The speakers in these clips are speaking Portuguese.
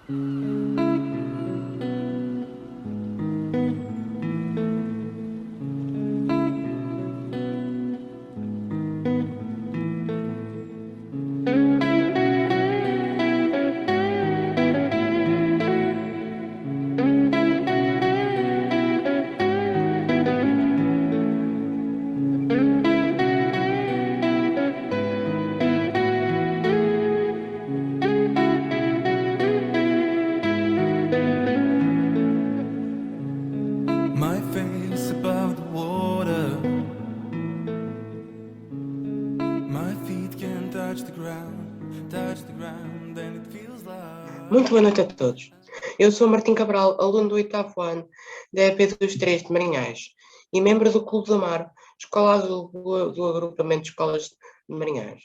My face above the water, my feet can touch the ground, and it feels like... Muito boa noite a todos. Eu sou Martim Cabral, aluno do 8º ano da EP dos 3 de Marinhais e membro do Clube do Mar, Escola Azul do Agrupamento de Escolas de Marinhais.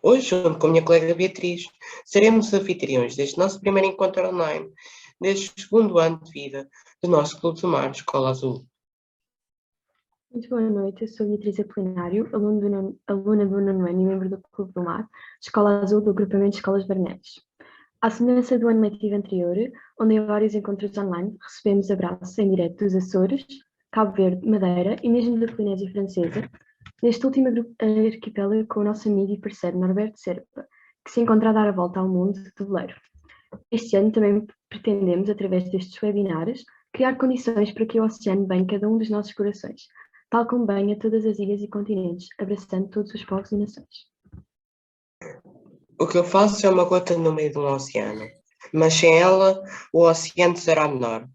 Hoje, junto com a minha colega Beatriz, seremos os anfitriões deste nosso primeiro encontro online, deste segundo ano de vida do nosso Clube do Mar, Escola Azul. Muito boa noite, eu sou Beatriz Apolinário, aluna do nono ano e membro do Clube do Mar, Escola Azul do Agrupamento de Escolas de Marinhais. À semelhança do ano letivo anterior, onde em vários encontros online recebemos abraços em direto dos Açores, Cabo Verde, Madeira e mesmo da Polinésia Francesa, neste último arquipélago com o nosso amigo e parceiro Norberto Serpa, que se encontra a dar a volta ao mundo de veleiro. Este ano também pretendemos, através destes webinars, criar condições para que o oceano banhe cada um dos nossos corações, tal como banha todas as ilhas e continentes, abraçando todos os povos e nações. O que eu faço é uma gota no meio de um oceano, mas sem ela o oceano será menor.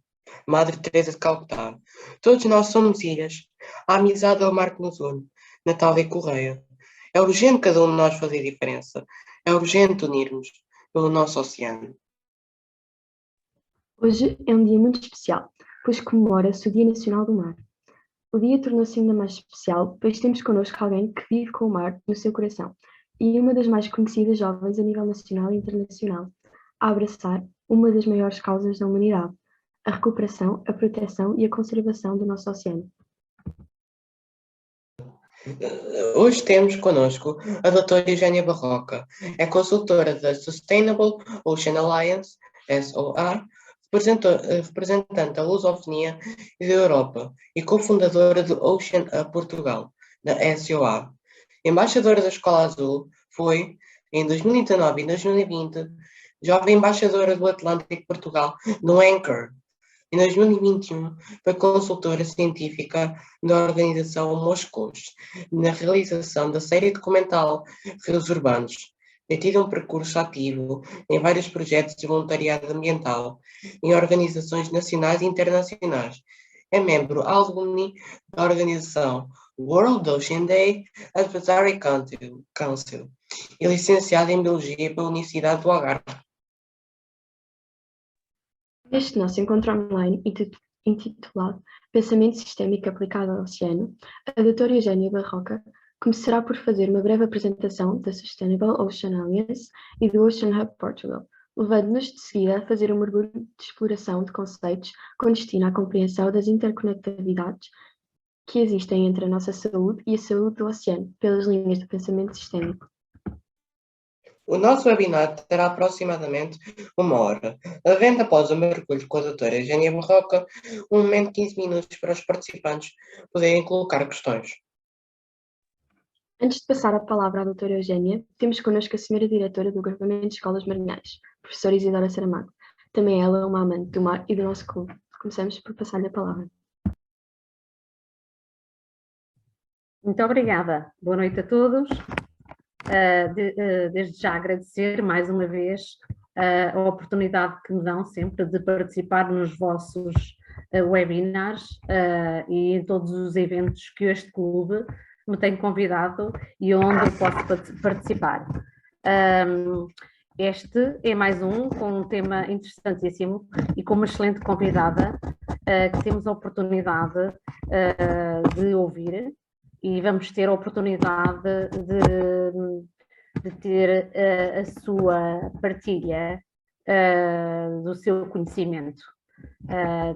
Madre Teresa de Calcutá. Todos nós somos ilhas. A amizade é o mar que nos une. Natália Correia. É urgente cada um de nós fazer diferença. É urgente unirmos pelo nosso oceano. Hoje é um dia muito especial, pois comemora-se o Dia Nacional do Mar. O dia tornou-se ainda mais especial, pois temos connosco alguém que vive com o mar no seu coração e uma das mais conhecidas jovens a nível nacional e internacional, a abraçar uma das maiores causas da humanidade, a recuperação, a proteção e a conservação do nosso oceano. Hoje temos connosco a doutora Eugénia Barroca. É consultora da Sustainable Ocean Alliance, SOA, representante da lusofonia e da Europa e cofundadora do Ocean Up Portugal, da SOA. Embaixadora da Escola Azul, foi, em 2019 e 2020, jovem embaixadora do Atlântico Portugal no Anchor. Em 2021, foi consultora científica da organização Moscos, na realização da série documental Rios Urbanos. Tem tido um percurso ativo em vários projetos de voluntariado ambiental, em organizações nacionais e internacionais. É membro alumni da organização World Ocean Day Advisory Council e licenciada em Biologia pela Universidade do Algarve. Neste nosso encontro online, intitulado Pensamento Sistémico Aplicado ao Oceano, a doutora Eugénia Barroca começará por fazer uma breve apresentação da Sustainable Ocean Alliance e do Ocean Hub Portugal, levando-nos de seguida a fazer um mergulho de exploração de conceitos com destino à compreensão das interconectividades que existem entre a nossa saúde e a saúde do oceano, pelas linhas do pensamento sistémico. O nosso webinar terá aproximadamente 1 hora, havendo após o mergulho com a doutora Eugénia Barroca, um momento de 15 minutos para os participantes poderem colocar questões. Antes de passar a palavra à doutora Eugénia, temos connosco a senhora diretora do Agrupamento de Escolas Marinhais, professora Isidora Saramago. Também ela é uma amante do mar e do nosso clube. Começamos por passar-lhe a palavra. Muito obrigada. Boa noite a todos. Desde já agradecer mais uma vez a oportunidade que me dão sempre de participar nos vossos webinars e em todos os eventos que este clube me tem convidado e onde eu posso participar. Este é mais um com um tema interessantíssimo e com uma excelente convidada que temos a oportunidade de ouvir. E vamos ter a oportunidade de ter a sua partilha do seu conhecimento.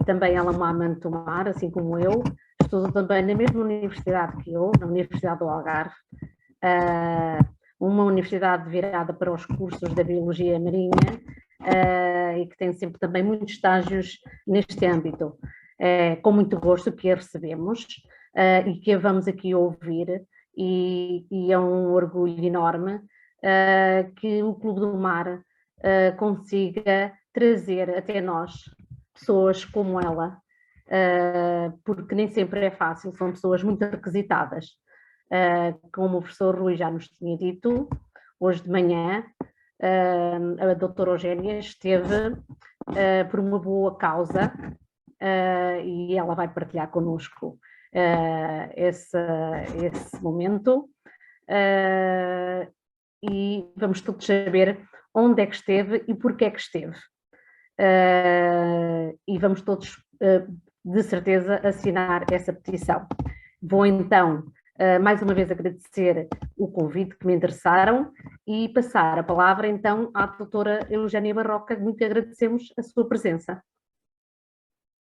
Também ela é uma amante do mar, assim como eu. Estudo também na mesma universidade que eu, na Universidade do Algarve. Uma universidade virada para os cursos da Biologia Marinha, e que tem sempre também muitos estágios neste âmbito. Com muito gosto que a recebemos e que a vamos aqui ouvir, e é um orgulho enorme que o Clube do Mar consiga trazer até nós pessoas como ela, porque nem sempre é fácil, são pessoas muito requisitadas. Como o professor Rui já nos tinha dito, hoje de manhã, a doutora Eugénia esteve por uma boa causa e ela vai partilhar connosco esse momento e vamos todos saber onde é que esteve e porquê é que esteve. E vamos todos, de certeza, assinar essa petição. Vou então, mais uma vez, agradecer o convite que me endereçaram e passar a palavra então à doutora Eugénia Barroca, muito agradecemos a sua presença.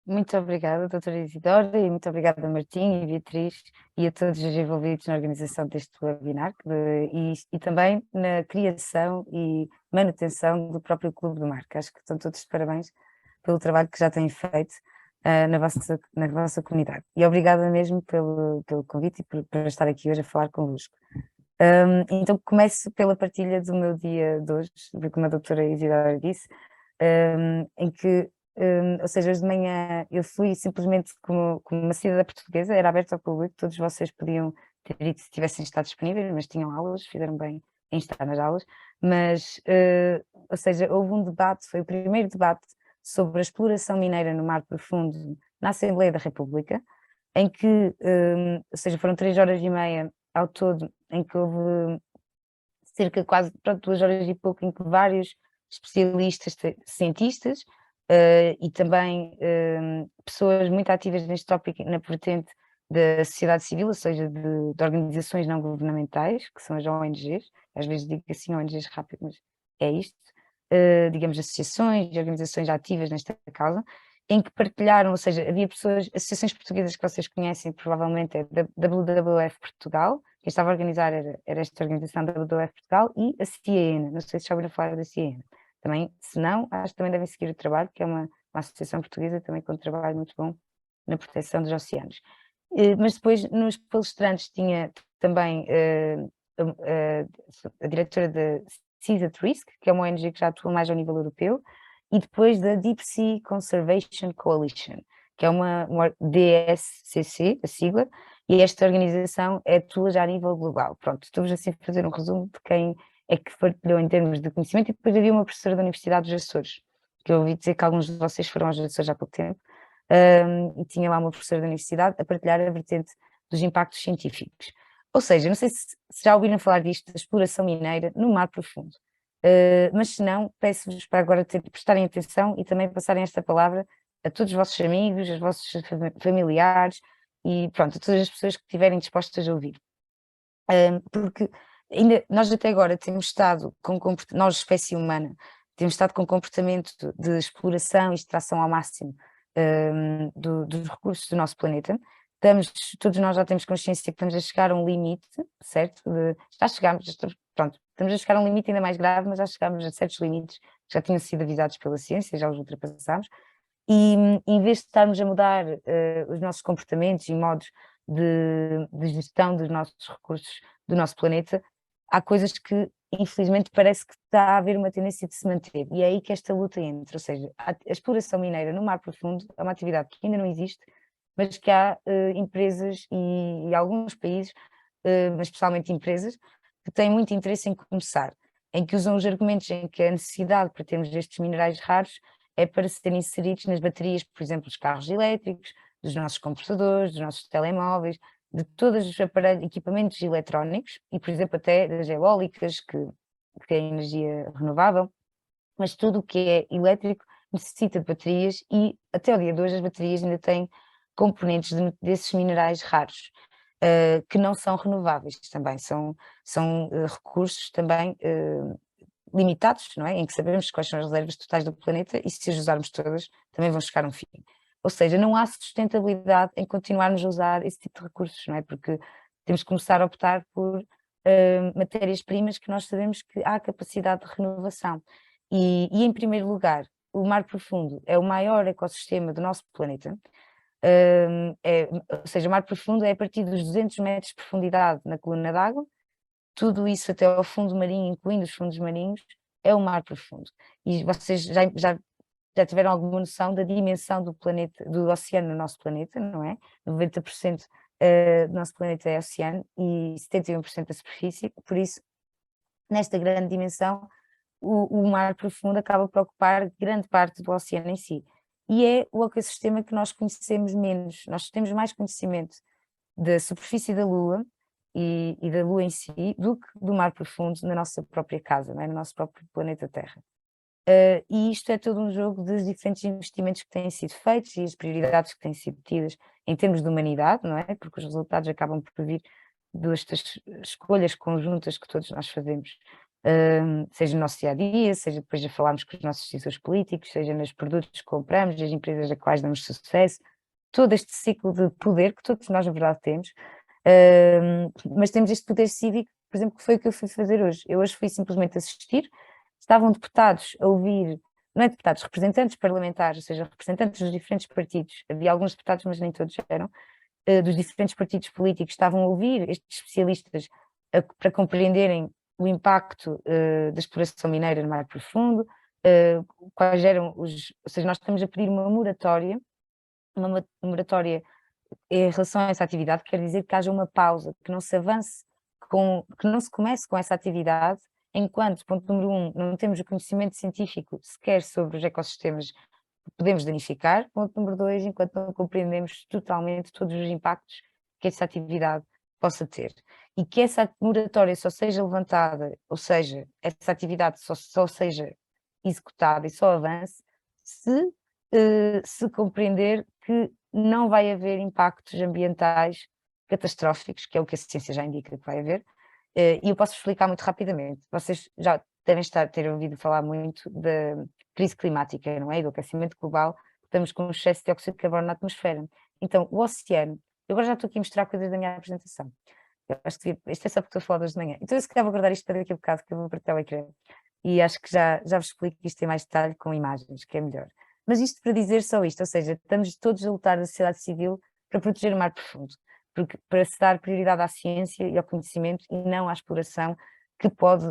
Muito obrigada, doutora Isidora, e muito obrigada, Martim e Beatriz, e a todos os envolvidos na organização deste webinar e também na criação e manutenção do próprio Clube do Mar, que acho que estão todos de parabéns pelo trabalho que já têm feito na vossa comunidade. E obrigada mesmo pelo convite e por estar aqui hoje a falar convosco. Então começo pela partilha do meu dia de hoje, como a doutora Isidora disse, em que ou seja, hoje de manhã eu fui simplesmente como uma cidadã portuguesa, era aberto ao público, todos vocês podiam ter ido se tivessem estado disponíveis, mas tinham aulas, fizeram bem em estar nas aulas, mas, ou seja, houve um debate, foi o primeiro debate sobre a exploração mineira no mar profundo na Assembleia da República, em que, ou seja, foram 3h30 ao todo, em que houve cerca de quase 2 horas e pouco, em que vários especialistas, cientistas, e também pessoas muito ativas neste tópico na vertente da sociedade civil, ou seja, de organizações não governamentais, que são as ONGs, às vezes digo assim ONGs rápido, mas é isto, digamos associações e organizações ativas nesta causa, em que partilharam, ou seja, havia pessoas, associações portuguesas que vocês conhecem, provavelmente é da WWF Portugal, quem estava a organizar era esta organização da WWF Portugal, e a CIENA, não sei se já ouviram falar da CIENA. Também, se não, acho que também devem seguir o trabalho, que é uma associação portuguesa também com um trabalho muito bom na proteção dos oceanos. Mas depois, nos palestrantes, tinha também a diretora da Seas at Risk, que é uma ONG que já atua mais ao nível europeu, e depois da Deep Sea Conservation Coalition, que é uma DSCC, a sigla, e esta organização atua já a nível global. Pronto, estou-vos assim a fazer um resumo de quem é que partilhou em termos de conhecimento, e depois havia uma professora da Universidade dos Açores, que eu ouvi dizer que alguns de vocês foram aos Açores há pouco tempo, e tinha lá uma professora da Universidade a partilhar a vertente dos impactos científicos. Ou seja, não sei se já ouviram falar disto, da exploração mineira no mar profundo, mas se não, peço-vos para agora prestarem atenção e também passarem esta palavra a todos os vossos amigos, aos vossos familiares e pronto, a todas as pessoas que estiverem dispostas a ouvir. Porque ainda, nós até agora temos estado nós, espécie humana, temos estado com um comportamento de exploração e extração ao máximo dos recursos do nosso planeta. Todos nós já temos consciência que estamos a chegar a um limite, certo? Já chegámos, pronto, estamos a chegar a um limite ainda mais grave, mas já chegámos a certos limites que já tinham sido avisados pela ciência, já os ultrapassámos, e em vez de estarmos a mudar os nossos comportamentos e modos de gestão dos nossos recursos do nosso planeta, há coisas que infelizmente parece que está a haver uma tendência de se manter, e é aí que esta luta entra, ou seja, a exploração mineira no mar profundo é uma atividade que ainda não existe, mas que há empresas e alguns países, mas especialmente empresas, que têm muito interesse em começar, em que usam os argumentos em que a necessidade para termos estes minerais raros é para serem inseridos nas baterias, por exemplo, dos carros elétricos, dos nossos computadores, dos nossos telemóveis, de todos os aparelhos, equipamentos eletrónicos e, por exemplo, até das eólicas, que é energia renovável, mas tudo o que é elétrico necessita de baterias e até o dia de hoje as baterias ainda têm componentes desses minerais raros, que não são renováveis também, são recursos também limitados, não é? Em que sabemos quais são as reservas totais do planeta e se as usarmos todas também vão chegar a um fim. Ou seja, não há sustentabilidade em continuarmos a usar esse tipo de recursos, não é? Porque temos que começar a optar por matérias-primas que nós sabemos que há capacidade de renovação. E em primeiro lugar, o mar profundo é o maior ecossistema do nosso planeta. Ou seja, o mar profundo é a partir dos 200 metros de profundidade na coluna d'água, tudo isso até ao fundo marinho, incluindo os fundos marinhos, é o mar profundo. E vocês já tiveram alguma noção da dimensão do planeta, do oceano no nosso planeta, não é? 90% do nosso planeta é oceano e 71% da superfície, por isso, nesta grande dimensão, o mar profundo acaba por ocupar grande parte do oceano em si. E é o ecossistema que nós conhecemos menos. Nós temos mais conhecimento da superfície da Lua e da Lua em si do que do mar profundo na nossa própria casa, não é? No nosso próprio planeta Terra. E isto é todo um jogo dos diferentes investimentos que têm sido feitos e as prioridades que têm sido tidas em termos de humanidade, não é? Porque os resultados acabam por vir destas escolhas conjuntas que todos nós fazemos, seja no nosso dia-a-dia, seja depois de falarmos com os nossos decisores políticos, seja nos produtos que compramos, nas empresas a quais damos sucesso, todo este ciclo de poder que todos nós na verdade temos, mas temos este poder cívico, por exemplo, que foi o que eu fui fazer hoje. Eu hoje fui simplesmente assistir, estavam deputados a ouvir, não é deputados, representantes parlamentares, ou seja, representantes dos diferentes partidos, havia alguns deputados, mas nem todos eram, dos diferentes partidos políticos, estavam a ouvir estes especialistas para compreenderem o impacto da exploração mineira no mar profundo, quais eram ou seja, nós estamos a pedir uma moratória em relação a essa atividade, quer dizer que haja uma pausa, que não se avance, que não se comece com essa atividade, enquanto, ponto número 1, não temos o conhecimento científico sequer sobre os ecossistemas que podemos danificar, ponto número 2, enquanto não compreendemos totalmente todos os impactos que essa atividade possa ter. E que essa moratória só seja levantada, ou seja, essa atividade só seja executada e só avance, se compreender que não vai haver impactos ambientais catastróficos, que é o que a ciência já indica que vai haver, e eu posso explicar muito rapidamente. Vocês já devem ter ouvido falar muito da crise climática, não é? E do aquecimento global, estamos com um excesso de dióxido de carbono na atmosfera. Então, o oceano, eu agora já estou aqui a mostrar coisas da minha apresentação. Eu acho que isto é só porque estou a falar hoje de manhã. Então, eu se calhar vou guardar isto para daqui a bocado, que eu vou partilhar o ecrã. E acho que já vos explico isto em mais detalhe com imagens, que é melhor. Mas isto para dizer só isto, ou seja, estamos todos a lutar da sociedade civil para proteger o mar profundo, porque, para se dar prioridade à ciência e ao conhecimento e não à exploração que pode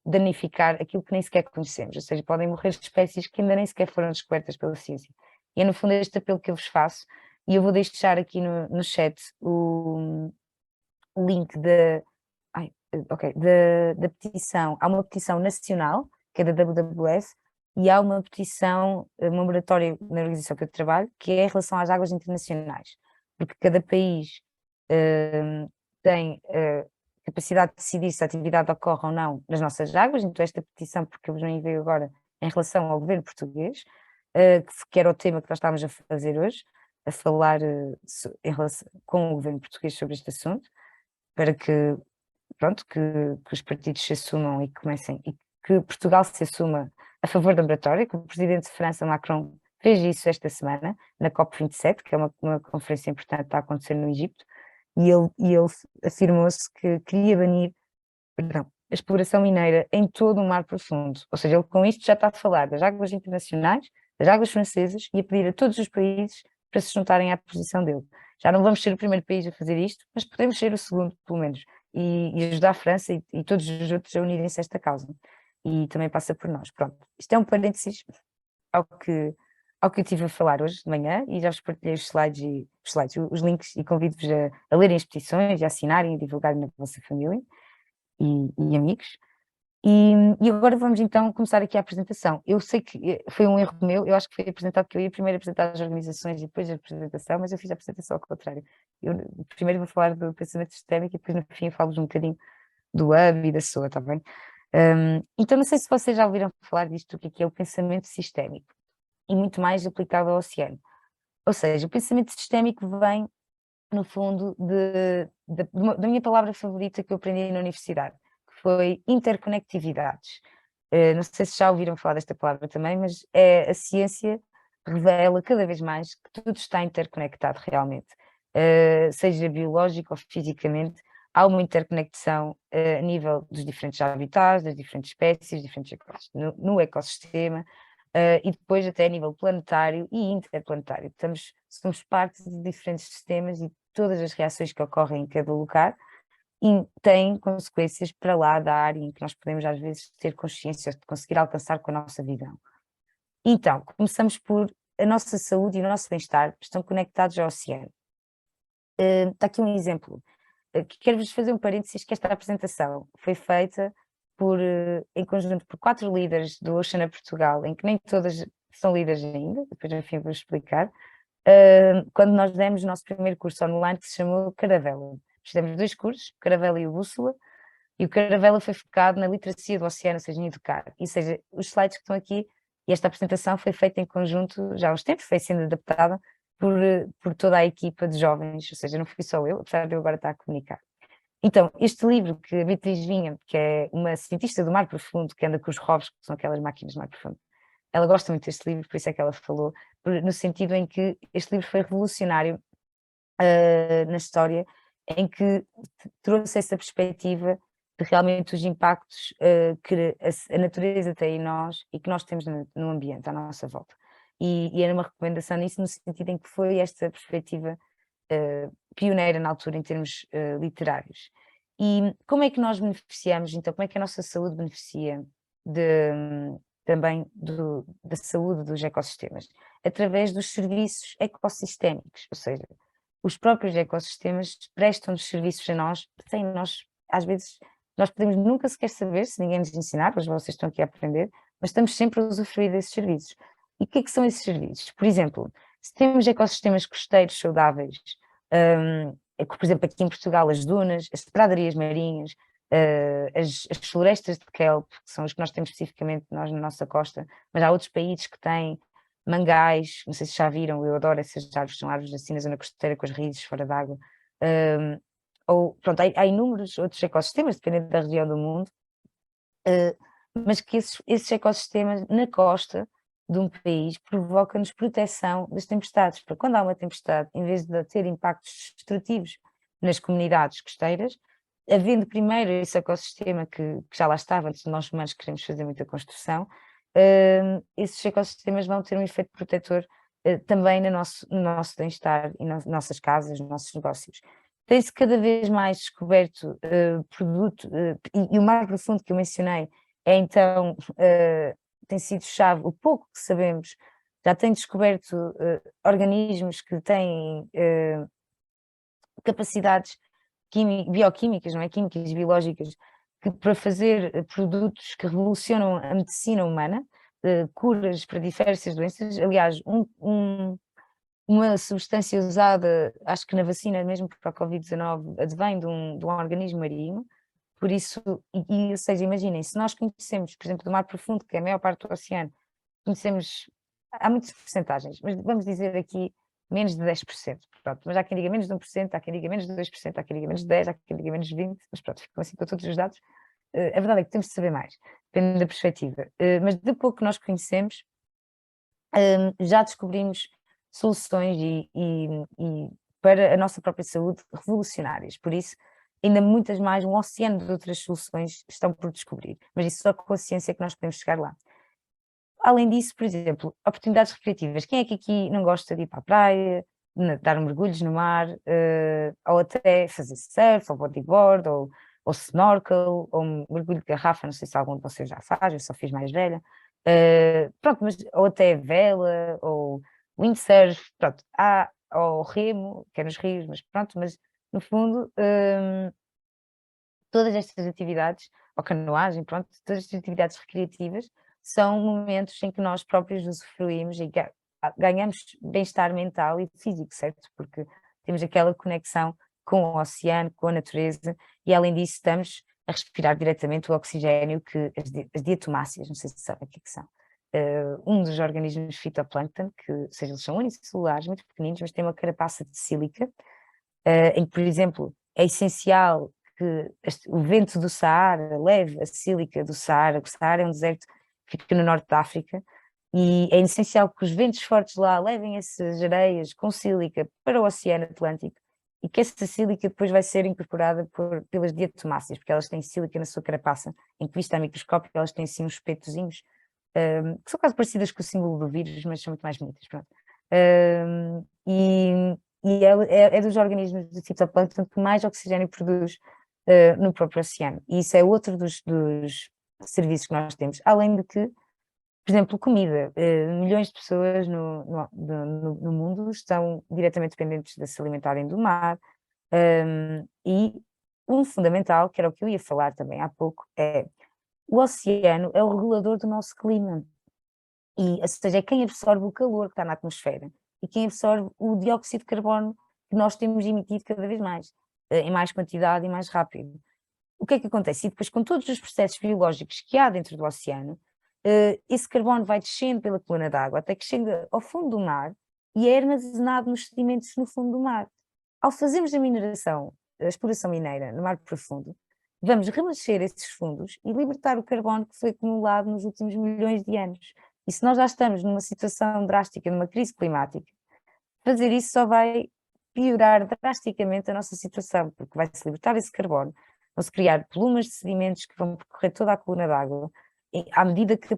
danificar aquilo que nem sequer conhecemos, ou seja, podem morrer espécies que ainda nem sequer foram descobertas pela ciência. E é no fundo este apelo que eu vos faço, e eu vou deixar aqui no chat o link da petição. Há uma petição nacional, que é da WWF, e há uma petição, uma moratória na organização que eu trabalho, que é em relação às águas internacionais, porque cada país tem capacidade de decidir se a atividade ocorre ou não nas nossas águas, então esta petição, porque eu vos enviei agora, em relação ao governo português, que era o tema que nós estávamos a fazer hoje, a falar com o governo português sobre este assunto, para que, pronto, que os partidos se assumam e comecem, e que Portugal se assuma a favor da moratória, que o presidente de França, Macron, fez isso esta semana, na COP27, que é uma conferência importante que está a acontecer no Egito, e ele afirmou-se que queria banir, a exploração mineira em todo o mar profundo, ou seja, ele com isto já está a falar das águas internacionais, das águas francesas, e a pedir a todos os países para se juntarem à posição dele. Já não vamos ser o primeiro país a fazer isto, mas podemos ser o segundo, pelo menos, e ajudar a França e todos os outros a unirem-se a esta causa. E também passa por nós. Pronto, isto é um parênteses ao que eu estive a falar hoje de manhã, e já vos partilhei os links, e convido-vos a lerem as petições, a assinarem e divulgarem na vossa família e amigos. E agora vamos então começar aqui a apresentação. Eu sei que foi um erro meu, eu acho que foi apresentado que eu ia primeiro apresentar as organizações e depois a apresentação, mas eu fiz a apresentação ao contrário. Eu primeiro vou falar do pensamento sistémico e depois no fim eu falo-vos um bocadinho do hub e da SOA, está bem? Então não sei se vocês já ouviram falar disto, o que é o pensamento sistémico, e muito mais aplicado ao oceano. Ou seja, o pensamento sistémico vem, no fundo, da minha palavra favorita que eu aprendi na universidade, que foi interconectividades. Não sei se já ouviram falar desta palavra também, mas a ciência revela cada vez mais que tudo está interconectado realmente, seja biológico ou fisicamente, há uma interconexão a nível dos diferentes habitats, das diferentes espécies, diferentes no ecossistema, e depois até a nível planetário e interplanetário. Somos parte de diferentes sistemas e todas as reações que ocorrem em cada lugar e têm consequências para lá da área em que nós podemos às vezes ter consciência de conseguir alcançar com a nossa visão. Então, começamos por a nossa saúde e o nosso bem-estar estão conectados ao oceano. Está aqui um exemplo. Quero-vos fazer um parênteses que esta apresentação foi feita em conjunto por 4 líderes do Oceana Portugal, em que nem todas são líderes ainda, depois no fim vou explicar, quando nós demos o nosso primeiro curso online que se chamou Caravela. Fizemos 2 cursos, Caravela e o Bússola, e o Caravela foi focado na literacia do oceano, ou seja, em educar. Ou seja, os slides que estão aqui, e esta apresentação foi feita em conjunto, já há uns tempos, foi sendo adaptada por toda a equipa de jovens, ou seja, não fui só eu, apesar de eu agora estar a comunicar. Então, este livro que a Beatriz Vinha, que é uma cientista do mar profundo, que anda com os rovos, que são aquelas máquinas do mar profundo, ela gosta muito deste livro, por isso é que ela falou, no sentido em que este livro foi revolucionário na história, em que trouxe essa perspectiva de realmente os impactos que a natureza tem em nós e que nós temos no ambiente, à nossa volta. E era uma recomendação nisso, no sentido em que foi esta perspectiva pioneira na altura em termos literários. E como é que nós beneficiamos, então, como é que a nossa saúde beneficia também da saúde dos ecossistemas? Através dos serviços ecossistémicos, ou seja, os próprios ecossistemas prestam-nos serviços a nós, sem nós, às vezes, nós podemos nunca sequer saber, se ninguém nos ensinar, hoje vocês estão aqui a aprender, mas estamos sempre a usufruir desses serviços. E o que é que são esses serviços? Por exemplo, se temos ecossistemas costeiros saudáveis, por exemplo, aqui em Portugal, as dunas, as pradarias marinhas, as florestas de kelp, que são as que nós temos especificamente nós na nossa costa, mas há outros países que têm mangais, não sei se já viram, eu adoro essas árvores, são árvores assim na zona costeira com as raízes fora d'água, ou pronto, há inúmeros outros ecossistemas, dependendo da região do mundo, mas que esses ecossistemas na costa de um país provocam-nos proteção das tempestades, porque quando há uma tempestade, em vez de ter impactos destrutivos nas comunidades costeiras, havendo primeiro esse ecossistema que já lá estava, antes de nós humanos queremos fazer muita construção, esses ecossistemas vão ter um efeito protetor também no nosso bem-estar e nas nossas casas, nos nossos negócios. Tem-se cada vez mais descoberto e o mar profundo que eu mencionei é então, tem sido chave, o pouco que sabemos, já tem descoberto organismos que têm capacidades bioquímicas, não é? Químicas, biológicas, que para fazer produtos que revolucionam a medicina humana, curas para diversas doenças. Aliás, uma substância usada, acho que na vacina mesmo para a Covid-19, advém de um organismo marinho, por isso, ou seja, imaginem, se nós conhecemos, por exemplo, do mar profundo, que é a maior parte do oceano, conhecemos, há muitas percentagens, mas vamos dizer aqui menos de 10%, pronto, mas há quem diga menos de 1%, há quem diga menos de 2%, há quem diga menos de 10%, há quem diga menos de 20%, mas pronto, ficam assim com todos os dados. A verdade é que temos de saber mais, depende da perspectiva, mas de pouco que nós conhecemos, já descobrimos soluções e para a nossa própria saúde revolucionárias, por isso ainda muitas mais, um oceano de outras soluções estão por descobrir, mas isso só com a ciência é que nós podemos chegar lá. Além disso, por exemplo, oportunidades recreativas. Quem é que aqui não gosta de ir para a praia, dar mergulhos no mar, ou até fazer surf, ou bodyboard, ou snorkel, ou um mergulho de garrafa, não sei se algum de vocês já faz, eu só fiz mais velha. Pronto, mas, ou até vela, ou windsurf, pronto, ou remo, que é nos rios, mas pronto, mas no fundo, todas estas atividades, ou canoagem, pronto, todas estas atividades recreativas são momentos em que nós próprios usufruímos e ganhamos bem-estar mental e físico, certo? Porque temos aquela conexão com o oceano, com a natureza, e além disso estamos a respirar diretamente o oxigênio que as diatomáceas, não sei se sabem o que são, um dos organismos fitoplâncton, que, ou seja, eles são unicelulares, muito pequeninos, mas têm uma carapaça de sílica, em que, por exemplo, é essencial que o vento do Saara leve a sílica do Saara. O Saara é um deserto que fica no norte da África, e é essencial que os ventos fortes lá levem essas areias com sílica para o Oceano Atlântico, e que essa sílica depois vai ser incorporada pelas diatomáceas, porque elas têm sílica na sua carapaça, em que vista a microscópio elas têm assim uns espetozinhos, que são quase parecidas com o símbolo do vírus, mas são muito mais bonitas, pronto. E é dos organismos do fitoplâncton que mais oxigênio produz no próprio oceano, e isso é outro dos serviços que nós temos, além de que, por exemplo, comida. Milhões de pessoas no mundo estão diretamente dependentes de se alimentarem do mar, e um fundamental, que era o que eu ia falar também há pouco, é o oceano é o regulador do nosso clima, ou seja, é quem absorve o calor que está na atmosfera e quem absorve o dióxido de carbono que nós temos emitido cada vez mais, em mais quantidade e mais rápido. O que é que acontece? E depois, com todos os processos biológicos que há dentro do oceano, esse carbono vai descendo pela coluna d'água até que chega ao fundo do mar e é armazenado nos sedimentos no fundo do mar. Ao fazermos a exploração mineira no mar profundo, vamos remexer esses fundos e libertar o carbono que foi acumulado nos últimos milhões de anos. E se nós já estamos numa situação drástica, numa crise climática, fazer isso só vai piorar drasticamente a nossa situação, porque vai-se libertar esse carbono, vão-se criar plumas de sedimentos que vão percorrer toda a coluna d'água, e à medida que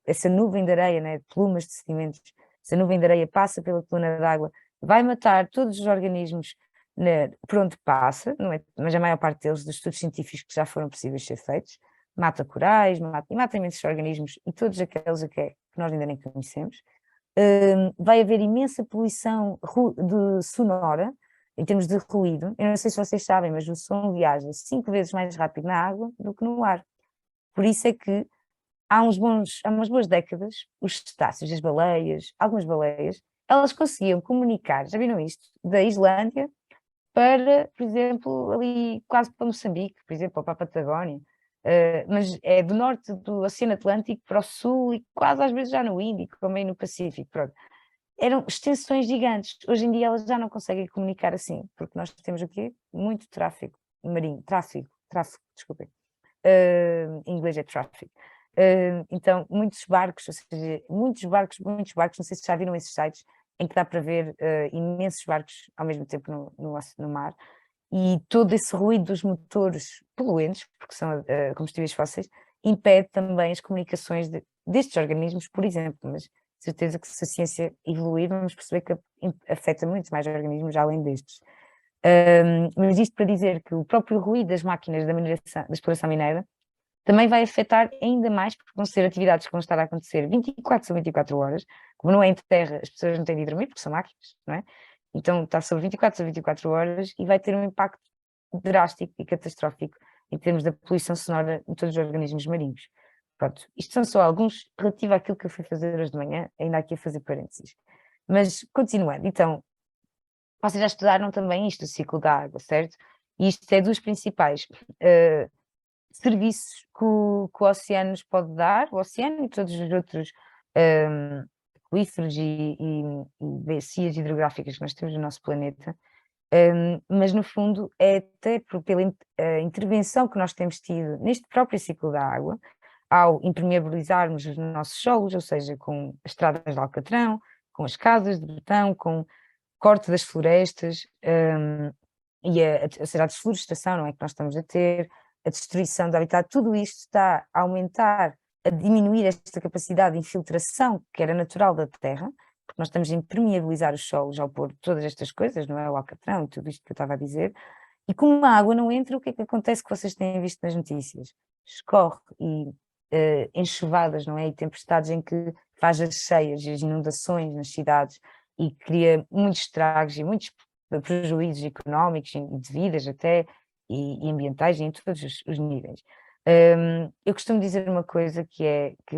essa nuvem de areia, né, plumas de sedimentos, essa nuvem de areia passa pela coluna d'água, vai matar todos os organismos, né, por onde passa, não é? Mas a maior parte deles, dos estudos científicos que já foram possíveis ser feitos, mata corais, mata imensos organismos e todos aqueles que nós ainda nem conhecemos. Vai haver imensa poluição sonora, em termos de ruído. Eu não sei se vocês sabem, mas o som viaja 5 vezes mais rápido na água do que no ar. Por isso é que há umas boas décadas, os cetáceos, as baleias, algumas baleias, elas conseguiam comunicar, já viram isto, da Islândia para, por exemplo, ali quase para Moçambique, por exemplo, ou para a Patagónia, mas é do norte do Oceano Atlântico para o sul e quase às vezes já no Índico, também no Pacífico, pronto. Eram extensões gigantes. Hoje em dia elas já não conseguem comunicar assim, porque nós temos o quê? Muito tráfego marinho, tráfego, desculpem. Em inglês é traffic. Então, muitos barcos, ou seja, muitos barcos, não sei se já viram esses sites, em que dá para ver imensos barcos ao mesmo tempo no mar, e todo esse ruído dos motores poluentes, porque são combustíveis fósseis, impede também as comunicações destes organismos, por exemplo, mas certeza que se a ciência evoluir, vamos perceber que afeta muitos mais organismos além destes. Mas isto para dizer que o próprio ruído das máquinas da exploração mineira também vai afetar ainda mais, porque vão ser atividades que vão estar a acontecer 24 sobre 24 horas, como não é em terra, as pessoas não têm de dormir, porque são máquinas, não é? Então está sobre 24 sobre 24 horas e vai ter um impacto drástico e catastrófico em termos da poluição sonora em todos os organismos marinhos. Pronto, isto são só alguns relativo àquilo que eu fui fazer hoje de manhã, ainda aqui a fazer parênteses. Mas, continuando, então, vocês já estudaram também isto, o ciclo da água, certo? E isto é dos principais serviços que o oceano nos pode dar, o oceano e todos os outros aquíferos e bacias hidrográficas que nós temos no nosso planeta, mas no fundo é até pela intervenção que nós temos tido neste próprio ciclo da água, ao impermeabilizarmos os nossos solos, ou seja, com as estradas de alcatrão, com as casas de betão, com corte das florestas, ou seja, a desflorestação, não é, que nós estamos a ter, a destruição do habitat, tudo isto está a aumentar, a diminuir esta capacidade de infiltração que era natural da terra, porque nós estamos a impermeabilizar os solos ao pôr todas estas coisas, não é, o alcatrão e tudo isto que eu estava a dizer, e como a água não entra, o que é que acontece que vocês têm visto nas notícias? Escorre e enxuvadas, não é, e tempestades em que faz as cheias e as inundações nas cidades e cria muitos estragos e muitos prejuízos económicos e de vidas até, e ambientais em todos os níveis. Eu costumo dizer uma coisa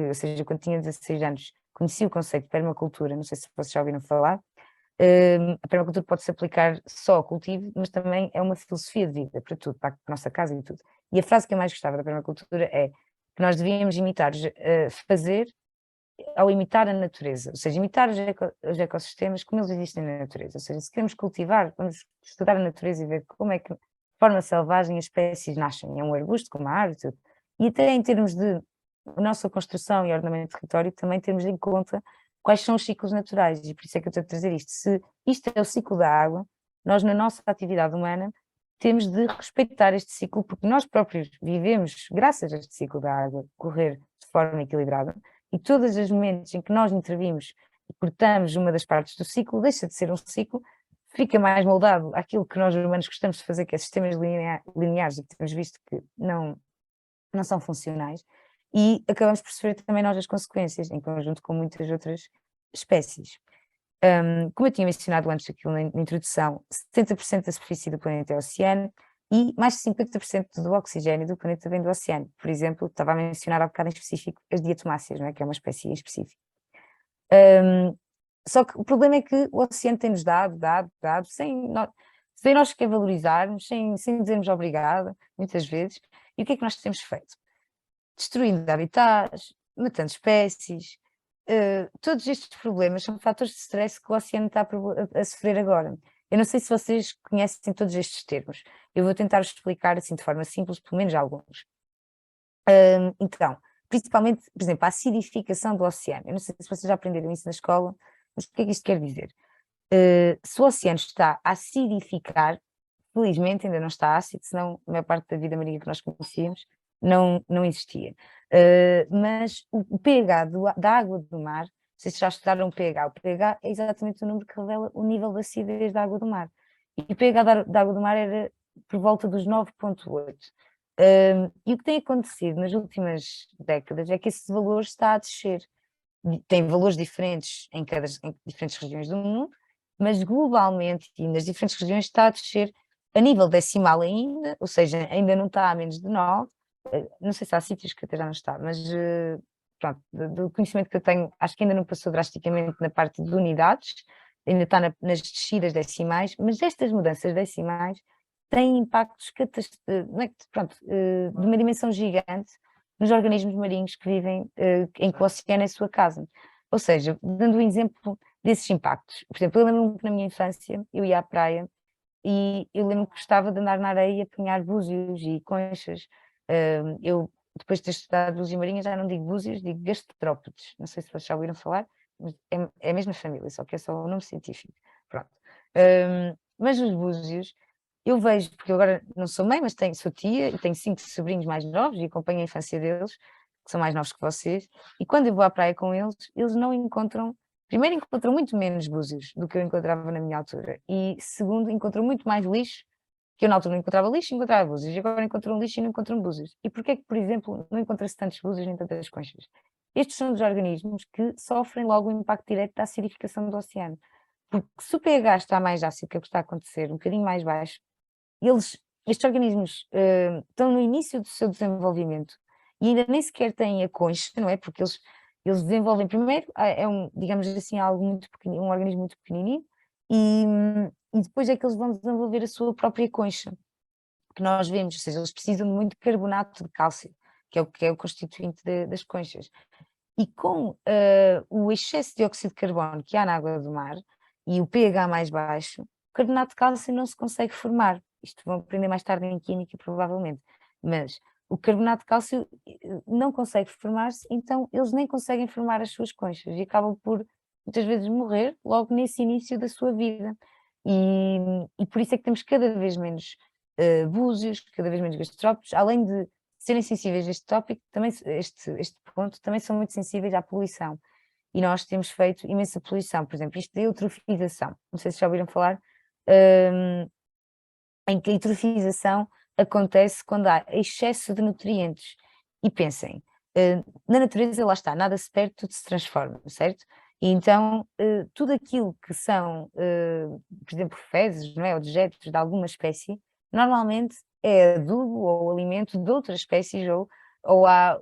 ou seja, quando tinha 16 anos, conheci o conceito de permacultura, não sei se vocês já ouviram falar. A permacultura pode-se aplicar só ao cultivo, mas também é uma filosofia de vida para tudo, para a nossa casa e tudo. E a frase que eu mais gostava da permacultura é que nós devíamos fazer ao imitar a natureza, ou seja, imitar os ecossistemas como eles existem na natureza. Ou seja, se queremos cultivar, vamos estudar a natureza e ver como é que, de forma selvagem, as espécies nascem. É um arbusto, como a árvore, tudo. E até em termos de nossa construção e ordenamento de território, também temos em conta quais são os ciclos naturais, e por isso é que eu estou a trazer isto. Se isto é o ciclo da água, nós na nossa atividade humana temos de respeitar este ciclo, porque nós próprios vivemos, graças a este ciclo da água, correr de forma equilibrada, e todos os momentos em que nós intervimos e cortamos uma das partes do ciclo, deixa de ser um ciclo, fica mais moldado àquilo que nós humanos gostamos de fazer, que é sistemas lineares, e que temos visto que não são funcionais, e acabamos por sofrer também nós as consequências, em conjunto com muitas outras espécies. Como eu tinha mencionado antes aqui na introdução, 70% da superfície do planeta é oceano e mais de 50% do oxigênio do planeta vem do oceano. Por exemplo, estava a mencionar há bocado em específico as diatomáceas, não é? Que é uma espécie em específico. Só que o problema é que o oceano tem-nos dado, sem nós sequer valorizarmos, sem dizermos obrigada, muitas vezes. E o que é que nós temos feito? Destruindo habitats, matando espécies. Todos estes problemas são fatores de stress que o oceano está a sofrer agora. Eu não sei se vocês conhecem todos estes termos. Eu vou tentar explicar assim de forma simples, pelo menos alguns. Então, principalmente, por exemplo, a acidificação do oceano. Eu não sei se vocês já aprenderam isso na escola, mas o que é que isto quer dizer? Se o oceano está a acidificar, felizmente ainda não está ácido, senão a maior parte da vida marinha que nós conhecíamos não existia. Mas o pH da água do mar, vocês já estudaram o pH é exatamente o número que revela o nível de acidez da água do mar. E o pH da água do mar era por volta dos 9,8. E o que tem acontecido nas últimas décadas é que esse valor está a descer. Tem valores diferentes em diferentes regiões do mundo, mas globalmente e nas diferentes regiões está a descer a nível decimal ainda, ou seja, ainda não está a menos de 9, não sei se há sítios que até já não está, mas pronto, do conhecimento que eu tenho, acho que ainda não passou drasticamente na parte de unidades, ainda está nas descidas decimais, mas estas mudanças decimais têm impactos de uma dimensão gigante nos organismos marinhos que vivem, em que o oceano é a sua casa. Ou seja, dando um exemplo desses impactos. Por exemplo, eu lembro-me que na minha infância eu ia à praia e eu lembro que gostava de andar na areia e apanhar búzios e conchas. Eu, depois de ter estudado biologia marinha, já não digo búzios, digo gastrópodes. Não sei se vocês já ouviram falar, mas é a mesma família, só que é só o nome científico. Pronto. Mas os búzios, eu vejo, porque eu agora não sou mãe, mas sou tia e tenho 5 sobrinhos mais novos e acompanho a infância deles, que são mais novos que vocês, e quando eu vou à praia com eles, eles não encontram. Primeiro, encontram muito menos búzios do que eu encontrava na minha altura, e segundo, encontram muito mais lixo, que eu na altura não encontrava lixo, encontrava búzios, e agora encontram lixo e não encontram búzios. E porquê é que, por exemplo, não encontra-se tantos búzios nem tantas conchas? Estes são os organismos que sofrem logo o impacto direto da acidificação do oceano. Porque se o pH está mais ácido, que é o que está a acontecer, um bocadinho mais baixo, estes organismos estão no início do seu desenvolvimento e ainda nem sequer têm a concha, não é? Porque eles desenvolvem primeiro, digamos assim, algo muito pequenino, um organismo muito pequenininho, e depois é que eles vão desenvolver a sua própria concha, que nós vemos, ou seja, eles precisam de muito carbonato de cálcio, que é o constituinte das conchas. E com o excesso de dióxido de carbono que há na água do mar e o pH mais baixo, o carbonato de cálcio não se consegue formar. Isto vão aprender mais tarde em química, provavelmente. Mas o carbonato de cálcio não consegue formar-se, então eles nem conseguem formar as suas conchas e acabam por, muitas vezes, morrer logo nesse início da sua vida. E por isso é que temos cada vez menos búzios, cada vez menos gastrópodes, além de serem sensíveis a este tópico, também, este ponto, também são muito sensíveis à poluição. E nós temos feito imensa poluição, por exemplo, isto da eutrofização. Não sei se já ouviram falar, em que a eutrofização acontece quando há excesso de nutrientes. E pensem, na natureza lá está, nada se perde, tudo se transforma, certo? E então, tudo aquilo que são, por exemplo, fezes, não é? Ou dejetos de alguma espécie, normalmente é adubo ou alimento de outras espécies ou há,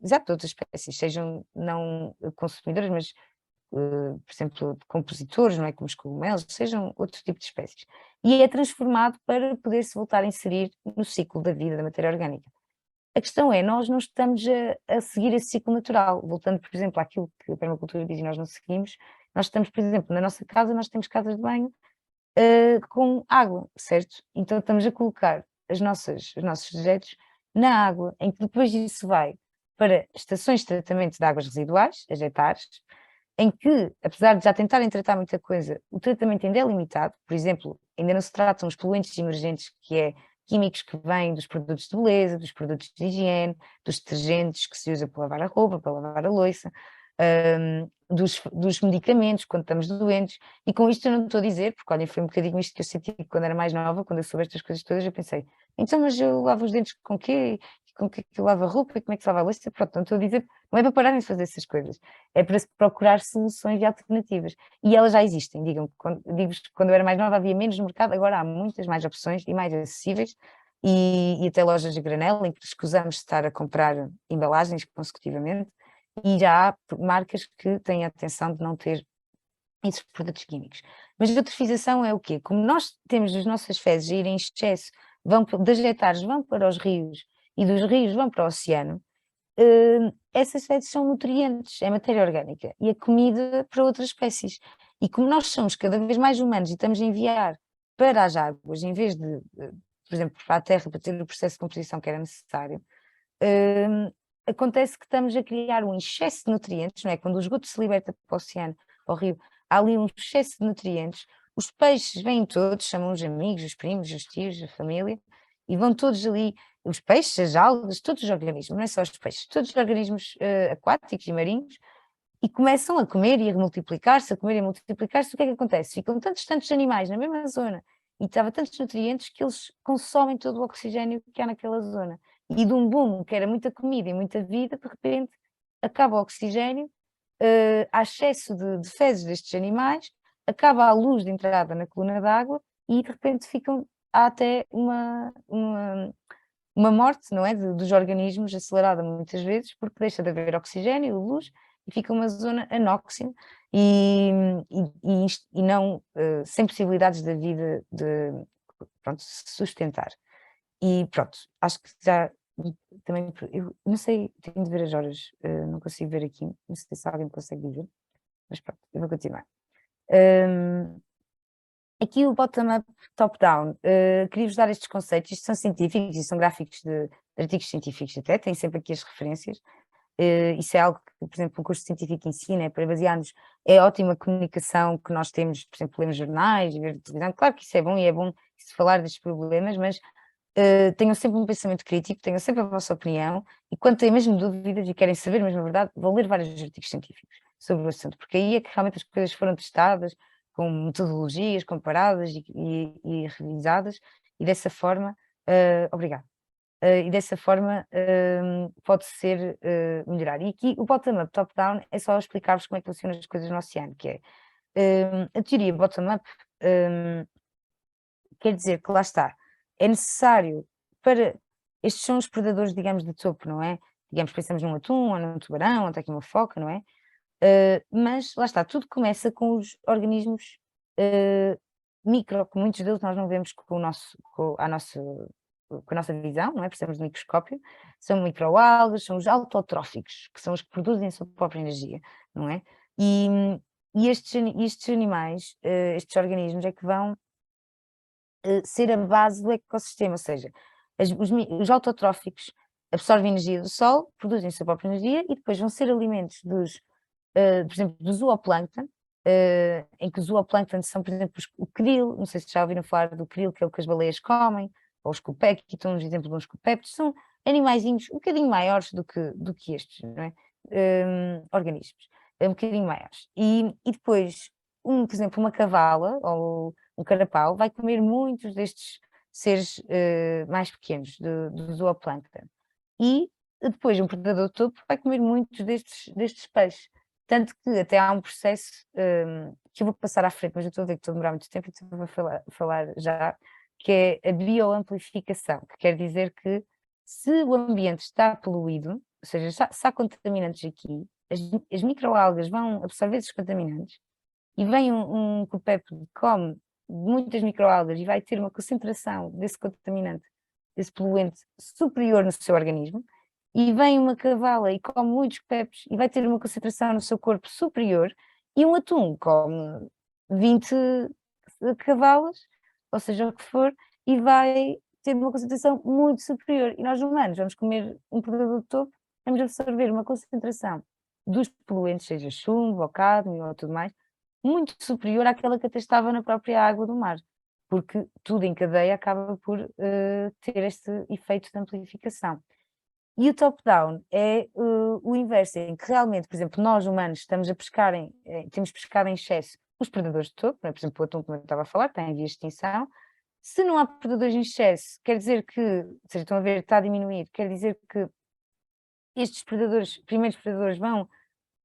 exato, de outras espécies, sejam não consumidoras, mas, por exemplo, de compositores, não é? Como os cogumelos, sejam outro tipo de espécies. E é transformado para poder-se voltar a inserir no ciclo da vida da matéria orgânica. A questão é, nós não estamos a seguir esse ciclo natural, voltando, por exemplo, àquilo que a permacultura diz e nós não seguimos, nós estamos, por exemplo, na nossa casa, nós temos casas de banho com água, certo? Então estamos a colocar os nossos dejetos na água, em que depois disso vai para estações de tratamento de águas residuais, as ETARs, em que, apesar de já tentarem tratar muita coisa, o tratamento ainda é limitado, por exemplo, ainda não se tratam os poluentes emergentes, que é químicos que vêm dos produtos de beleza, dos produtos de higiene, dos detergentes que se usa para lavar a roupa, para lavar a louça, dos medicamentos quando estamos doentes, e com isto eu não estou a dizer, porque olhem, foi um bocadinho isto que eu senti quando era mais nova, quando eu soube estas coisas todas, eu pensei, então mas eu lavo os dentes com quê? Com que eu lavo a roupa e como é que se lava a louça? Pronto, não estou a dizer, não é para pararem de fazer essas coisas, é para se procurar soluções e alternativas, e elas já existem, digo-vos que quando eu era mais nova havia menos no mercado, agora há muitas mais opções e mais acessíveis, e até lojas de granel em que escusamos de estar a comprar embalagens consecutivamente, e já há marcas que têm a atenção de não ter esses produtos químicos. Mas a eutrofização é o quê? Como nós temos as nossas fezes a ir em excesso, das hectares vão para os rios e dos rios vão para o oceano, essas fezes são nutrientes, é matéria orgânica e a comida para outras espécies. E como nós somos cada vez mais humanos e estamos a enviar para as águas, em vez de, por exemplo, para a terra, para ter o processo de composição que era necessário, acontece que estamos a criar um excesso de nutrientes, não é? Quando o esgoto se liberta para o oceano, para o rio, há ali um excesso de nutrientes, os peixes vêm todos, chamam os amigos, os primos, os tios, a família, e vão todos ali, os peixes, as algas, todos os organismos, não é só os peixes, todos os organismos aquáticos e marinhos, e começam a comer e a multiplicar-se, a comer e a multiplicar-se, o que é que acontece? Ficam tantos animais na mesma zona, e estava tantos nutrientes que eles consomem todo o oxigênio que há naquela zona. E de um boom que era muita comida e muita vida, de repente acaba o oxigênio, há excesso de fezes destes animais, acaba a luz de entrada na coluna d'água e de repente há até uma morte, não é, dos organismos acelerada muitas vezes, porque deixa de haver oxigênio, luz, e fica uma zona anóxina e não sem possibilidades da vida de pronto, se sustentar. E pronto, acho que já também, eu não sei, tenho de ver as horas, não consigo ver aqui, não sei se alguém me consegue dizer, mas pronto, eu vou continuar. Aqui o bottom-up, top-down, queria-vos dar estes conceitos, isto são científicos e são gráficos de artigos científicos até, têm sempre aqui as referências, isso é algo que, por exemplo, um curso científico ensina, é para basear-nos, é ótima comunicação que nós temos, por exemplo, ler jornais e ver televisão, claro que isso é bom se falar destes problemas, mas tenham sempre um pensamento crítico, tenham sempre a vossa opinião, e quando têm mesmo dúvidas e querem saber mesmo a verdade, vão ler vários artigos científicos sobre o assunto, porque aí é que realmente as coisas foram testadas, com metodologias comparadas e revisadas, e dessa forma, obrigado, e dessa forma pode ser melhorar. E aqui o bottom-up, top-down é só explicar-vos como é que funcionam as coisas no oceano, que é a teoria bottom-up quer dizer que lá está, é necessário para, estes são os predadores, digamos, de topo, não é? Digamos, pensamos num atum, ou num tubarão, ou até aqui uma foca, não é? Mas lá está, tudo começa com os organismos micro, que muitos deles nós não vemos com a nossa visão, não é? Precisamos de microscópio, são microalgas, são os autotróficos, que são os que produzem a sua própria energia, não é? E estes animais, estes organismos é que vão ser a base do ecossistema, ou seja, os autotróficos absorvem energia do sol, produzem a sua própria energia e depois vão ser alimentos por exemplo, do zooplâncton, em que o zooplâncton são, por exemplo, o krill, não sei se já ouviram falar do krill, que é o que as baleias comem, ou os copéquitos, um exemplo de uns copépitos, são animaizinhos um bocadinho maiores do que estes, não é? Organismos, um bocadinho maiores. E depois, por exemplo, uma cavala ou um carapau vai comer muitos destes seres mais pequenos do zooplâncton. E depois um predador de topo vai comer muitos destes peixes. Tanto que até há um processo que eu vou passar à frente, mas eu estou a ver que estou a demorar muito tempo, então vou falar já, que é a bioamplificação, que quer dizer que se o ambiente está poluído, ou seja, se há contaminantes aqui, as microalgas vão absorver esses contaminantes e vem um copépode que come muitas microalgas e vai ter uma concentração desse contaminante, desse poluente superior no seu organismo, e vem uma cavala e come muitos copépes e vai ter uma concentração no seu corpo superior, e um atum come 20 cavalas, ou seja, o que for, e vai ter uma concentração muito superior. E nós humanos vamos comer um predador de topo, vamos absorver uma concentração dos poluentes, seja chumbo, ou cádmio, ou tudo mais, muito superior àquela que até estava na própria água do mar. porque tudo em cadeia acaba por ter este efeito de amplificação. E o top-down é o inverso, em que realmente, por exemplo, nós humanos temos pescado em excesso os predadores de topo, por exemplo, o atum, como eu estava a falar, está em vias de extinção. Se não há predadores em excesso, quer dizer que, ou seja, estão a ver, está a diminuir, quer dizer que estes primeiros predadores vão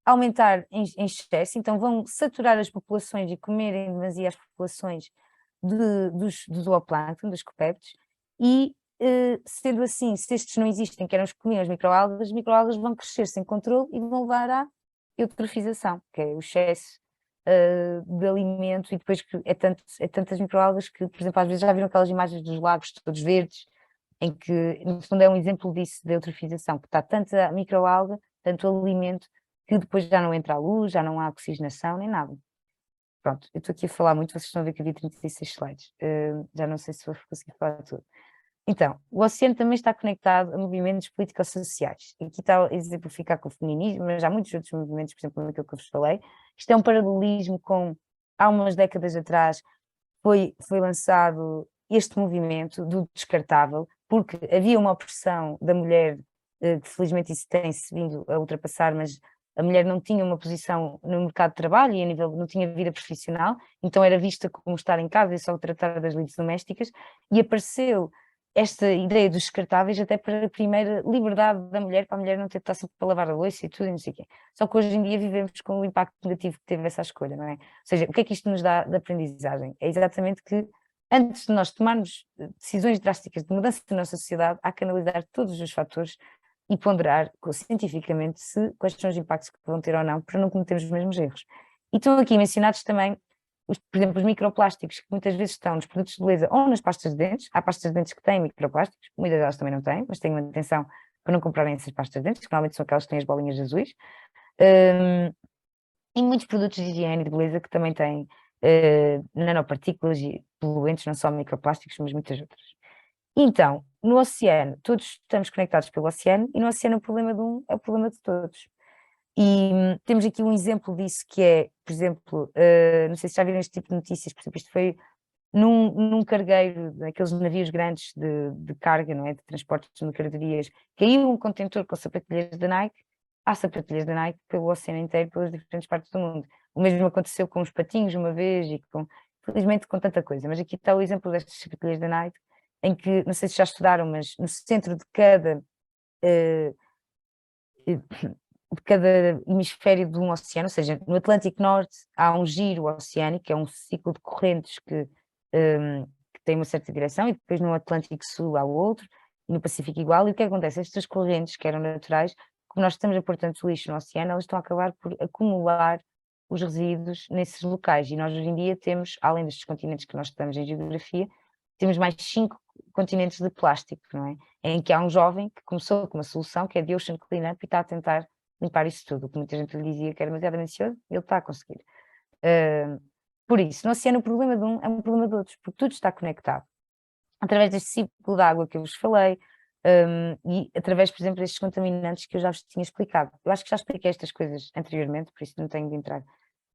aumentar em excesso, então vão saturar as populações e comerem demasia as populações do zooplâncton, dos copéptidos, e sendo assim, se estes não existem, que eram os que comiam as microalgas vão crescer sem controle e vão levar à eutrofização, que é o excesso de alimento, e depois que é tantas microalgas que, por exemplo, às vezes já viram aquelas imagens dos lagos todos verdes, em que, no fundo, é um exemplo disso, da eutrofização, que está tanta microalga, tanto alimento, que depois já não entra a luz, já não há oxigenação, nem nada. Pronto, eu estou aqui a falar muito, vocês estão a ver que havia 36 slides, já não sei se vou conseguir falar tudo. Então, o oceano também está conectado a movimentos político-sociais. Aqui está a exemplificar com o feminismo, mas há muitos outros movimentos, por exemplo, naquilo que eu vos falei. Isto é um paralelismo com, há umas décadas atrás, foi lançado este movimento do descartável, porque havia uma opressão da mulher, que felizmente isso tem-se vindo a ultrapassar, mas a mulher não tinha uma posição no mercado de trabalho e a nível, não tinha vida profissional, então era vista como estar em casa e só tratar das lides domésticas, e apareceu esta ideia dos descartáveis até para a primeira liberdade da mulher, para a mulher não ter de estar sempre para lavar a louça e tudo e não sei o quê. Só que hoje em dia vivemos com o impacto negativo que teve essa escolha, não é? Ou seja, o que é que isto nos dá de aprendizagem? É exatamente que antes de nós tomarmos decisões drásticas de mudança da nossa sociedade, há que analisar todos os fatores e ponderar cientificamente quais são os impactos que vão ter ou não, para não cometermos os mesmos erros. E estão aqui mencionados também, por exemplo, os microplásticos, que muitas vezes estão nos produtos de beleza ou nas pastas de dentes. Há pastas de dentes que têm microplásticos, muitas delas também não têm, mas tenham atenção para não comprarem essas pastas de dentes, que normalmente são aquelas que têm as bolinhas azuis. E muitos produtos de higiene e de beleza que também têm nanopartículas e poluentes, não só microplásticos, mas muitas outras. Então, no oceano, todos estamos conectados pelo oceano, e no oceano o problema de um é o problema de todos. E temos aqui um exemplo disso que é, por exemplo, não sei se já viram este tipo de notícias, por exemplo, isto foi num cargueiro, daqueles navios grandes de carga, não é, de transportes de mercadorias, caiu um contentor com sapatilhas da Nike, há sapatilhas da Nike pelo oceano inteiro, pelas diferentes partes do mundo. O mesmo aconteceu com os patinhos uma vez, e felizmente com tanta coisa, mas aqui está o exemplo destas sapatilhas da Nike, em que, não sei se já estudaram, mas no centro de cada hemisfério de um oceano, ou seja, no Atlântico Norte há um giro oceânico, que é um ciclo de correntes que tem uma certa direção, e depois no Atlântico Sul há o outro, e no Pacífico igual. E o que acontece? Estas correntes, que eram naturais, como nós estamos a pôr tanto lixo no oceano, elas estão a acabar por acumular os resíduos nesses locais, e nós hoje em dia temos, além destes continentes que nós estudamos em geografia, temos mais 5 continentes de plástico, não é? Em que há um jovem que começou com uma solução, que é de Ocean Cleanup, e está a tentar limpar isso tudo, que muita gente lhe dizia que era demasiado ambicioso, ele está a conseguir. Por isso, no oceano o problema de um é um problema de outros, porque tudo está conectado. Através deste ciclo de água que eu vos falei, e através, por exemplo, destes contaminantes que eu já vos tinha explicado. Eu acho que já expliquei estas coisas anteriormente, por isso não tenho de entrar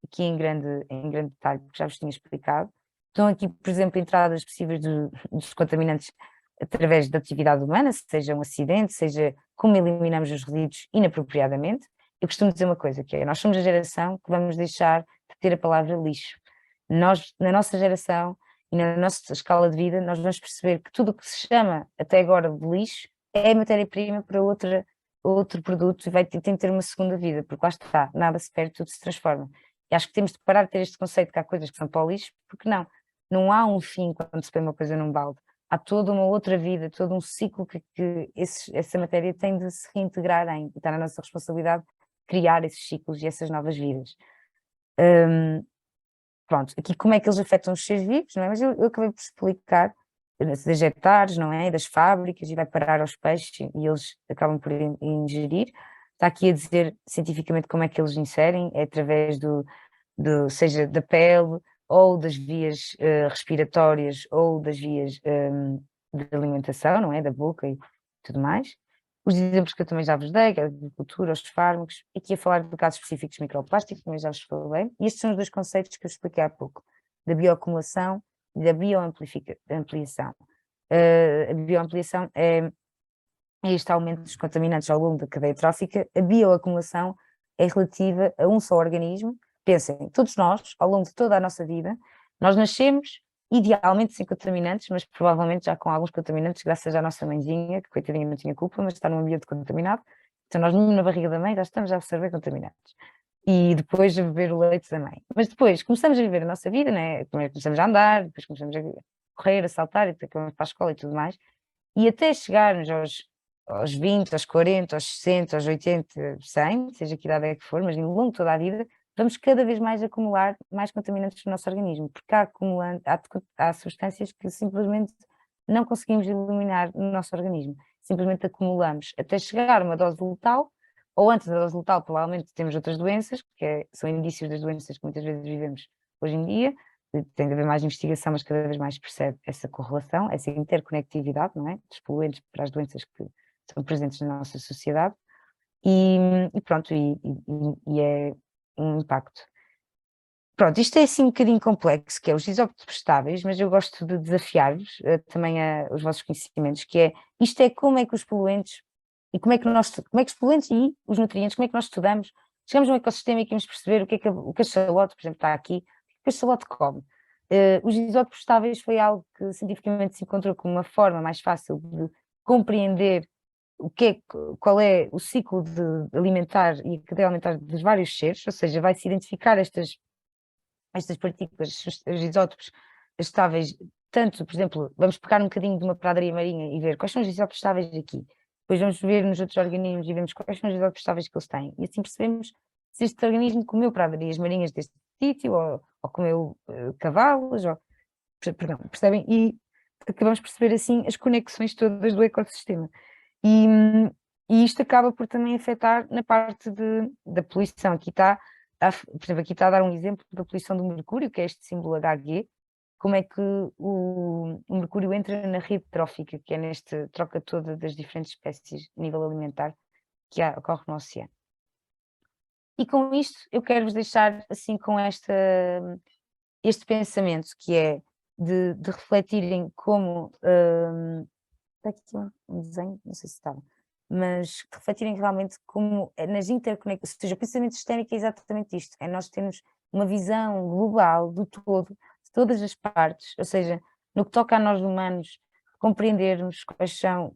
aqui em grande detalhe, porque já vos tinha explicado. Estão aqui, por exemplo, entradas possíveis dos contaminantes através da atividade humana, seja um acidente, seja como eliminamos os resíduos inapropriadamente. Eu costumo dizer uma coisa, que é, nós somos a geração que vamos deixar de ter a palavra lixo. Nós, na nossa geração e na nossa escala de vida, nós vamos perceber que tudo o que se chama até agora de lixo é matéria-prima para outro produto, e tem que ter uma segunda vida, porque lá está, nada se perde, tudo se transforma. E acho que temos de parar de ter este conceito que há coisas que são para o lixo, porque não há um fim quando se põe uma coisa num balde. Há toda uma outra vida, todo um ciclo que essa matéria tem de se reintegrar em, e está na nossa responsabilidade criar esses ciclos e essas novas vidas. Pronto, aqui como é que eles afetam os seres vivos, não é? Mas eu acabei por explicar, das hectares, não é? Das fábricas, e vai parar aos peixes e eles acabam por ingerir. Está aqui a dizer cientificamente como é que eles inserem, é através seja da pele, ou das vias respiratórias, ou das vias de alimentação, não é? Da boca e tudo mais. Os exemplos que eu também já vos dei, que é a agricultura, os fármacos, aqui a falar de casos específicos de microplásticos, também já vos falei, e estes são os dois conceitos que eu expliquei há pouco, da bioacumulação da bioampliação. A bioampliação é este aumento dos contaminantes ao longo da cadeia trófica. A bioacumulação é relativa a um só organismo. Pensem, todos nós, ao longo de toda a nossa vida, nós nascemos idealmente sem contaminantes, mas provavelmente já com alguns contaminantes, graças à nossa mãezinha, que coitadinha não tinha culpa, mas está num ambiente contaminado. Então nós mesmo na barriga da mãe já estamos a absorver contaminantes. E depois a beber o leite da mãe. Mas depois começamos a viver a nossa vida, né? Começamos a andar, depois começamos a correr, a saltar, e depois vamos para a escola e tudo mais. E até chegarmos aos 20, aos 40, aos 60, aos 80, 100, seja que idade é que for, mas ao longo de toda a vida, vamos cada vez mais acumular mais contaminantes no nosso organismo, porque há substâncias que simplesmente não conseguimos eliminar no nosso organismo, simplesmente acumulamos até chegar a uma dose letal, ou antes da dose letal provavelmente temos outras doenças, são indícios das doenças que muitas vezes vivemos hoje em dia. Tem de haver mais investigação, mas cada vez mais percebe essa correlação, essa interconectividade, não é? Dos poluentes para as doenças que estão presentes na nossa sociedade, e pronto, e é um impacto. Pronto, isto é assim um bocadinho complexo, que é os isótopos estáveis, mas eu gosto de desafiar-vos também os vossos conhecimentos, que é, isto é como é que os poluentes, e como é que os poluentes e os nutrientes, como é que nós estudamos, chegamos a um ecossistema e queremos perceber o que o cachalote, por exemplo, está aqui, o que o cachalote come. Os isótopos estáveis foi algo que cientificamente se encontrou como uma forma mais fácil de compreender qual é o ciclo alimentar e a cadeia alimentar dos vários seres, ou seja, vai-se identificar estas partículas, os isótopos estáveis, tanto, por exemplo, vamos pegar um bocadinho de uma pradaria marinha e ver quais são os isótopos estáveis aqui, depois vamos ver nos outros organismos e vemos quais são os isótopos estáveis que eles têm, e assim percebemos se este organismo comeu pradarias marinhas deste sítio, ou comeu cavalos, perdão, percebem? E acabamos por perceber assim as conexões todas do ecossistema. E isto acaba por também afetar na parte da poluição. Por exemplo, aqui está a dar um exemplo da poluição do mercúrio, que é este símbolo Hg, como é que o mercúrio entra na rede trófica, que é nesta troca toda das diferentes espécies a nível alimentar que ocorre no oceano. E com isto eu quero-vos deixar assim com este pensamento, que é de refletirem como... está aqui um desenho, não sei se estava, mas refletirem realmente como nas interconexões, ou seja, o pensamento sistémico é exatamente isto, é nós termos uma visão global do todo, de todas as partes, ou seja, no que toca a nós humanos, compreendermos quais são,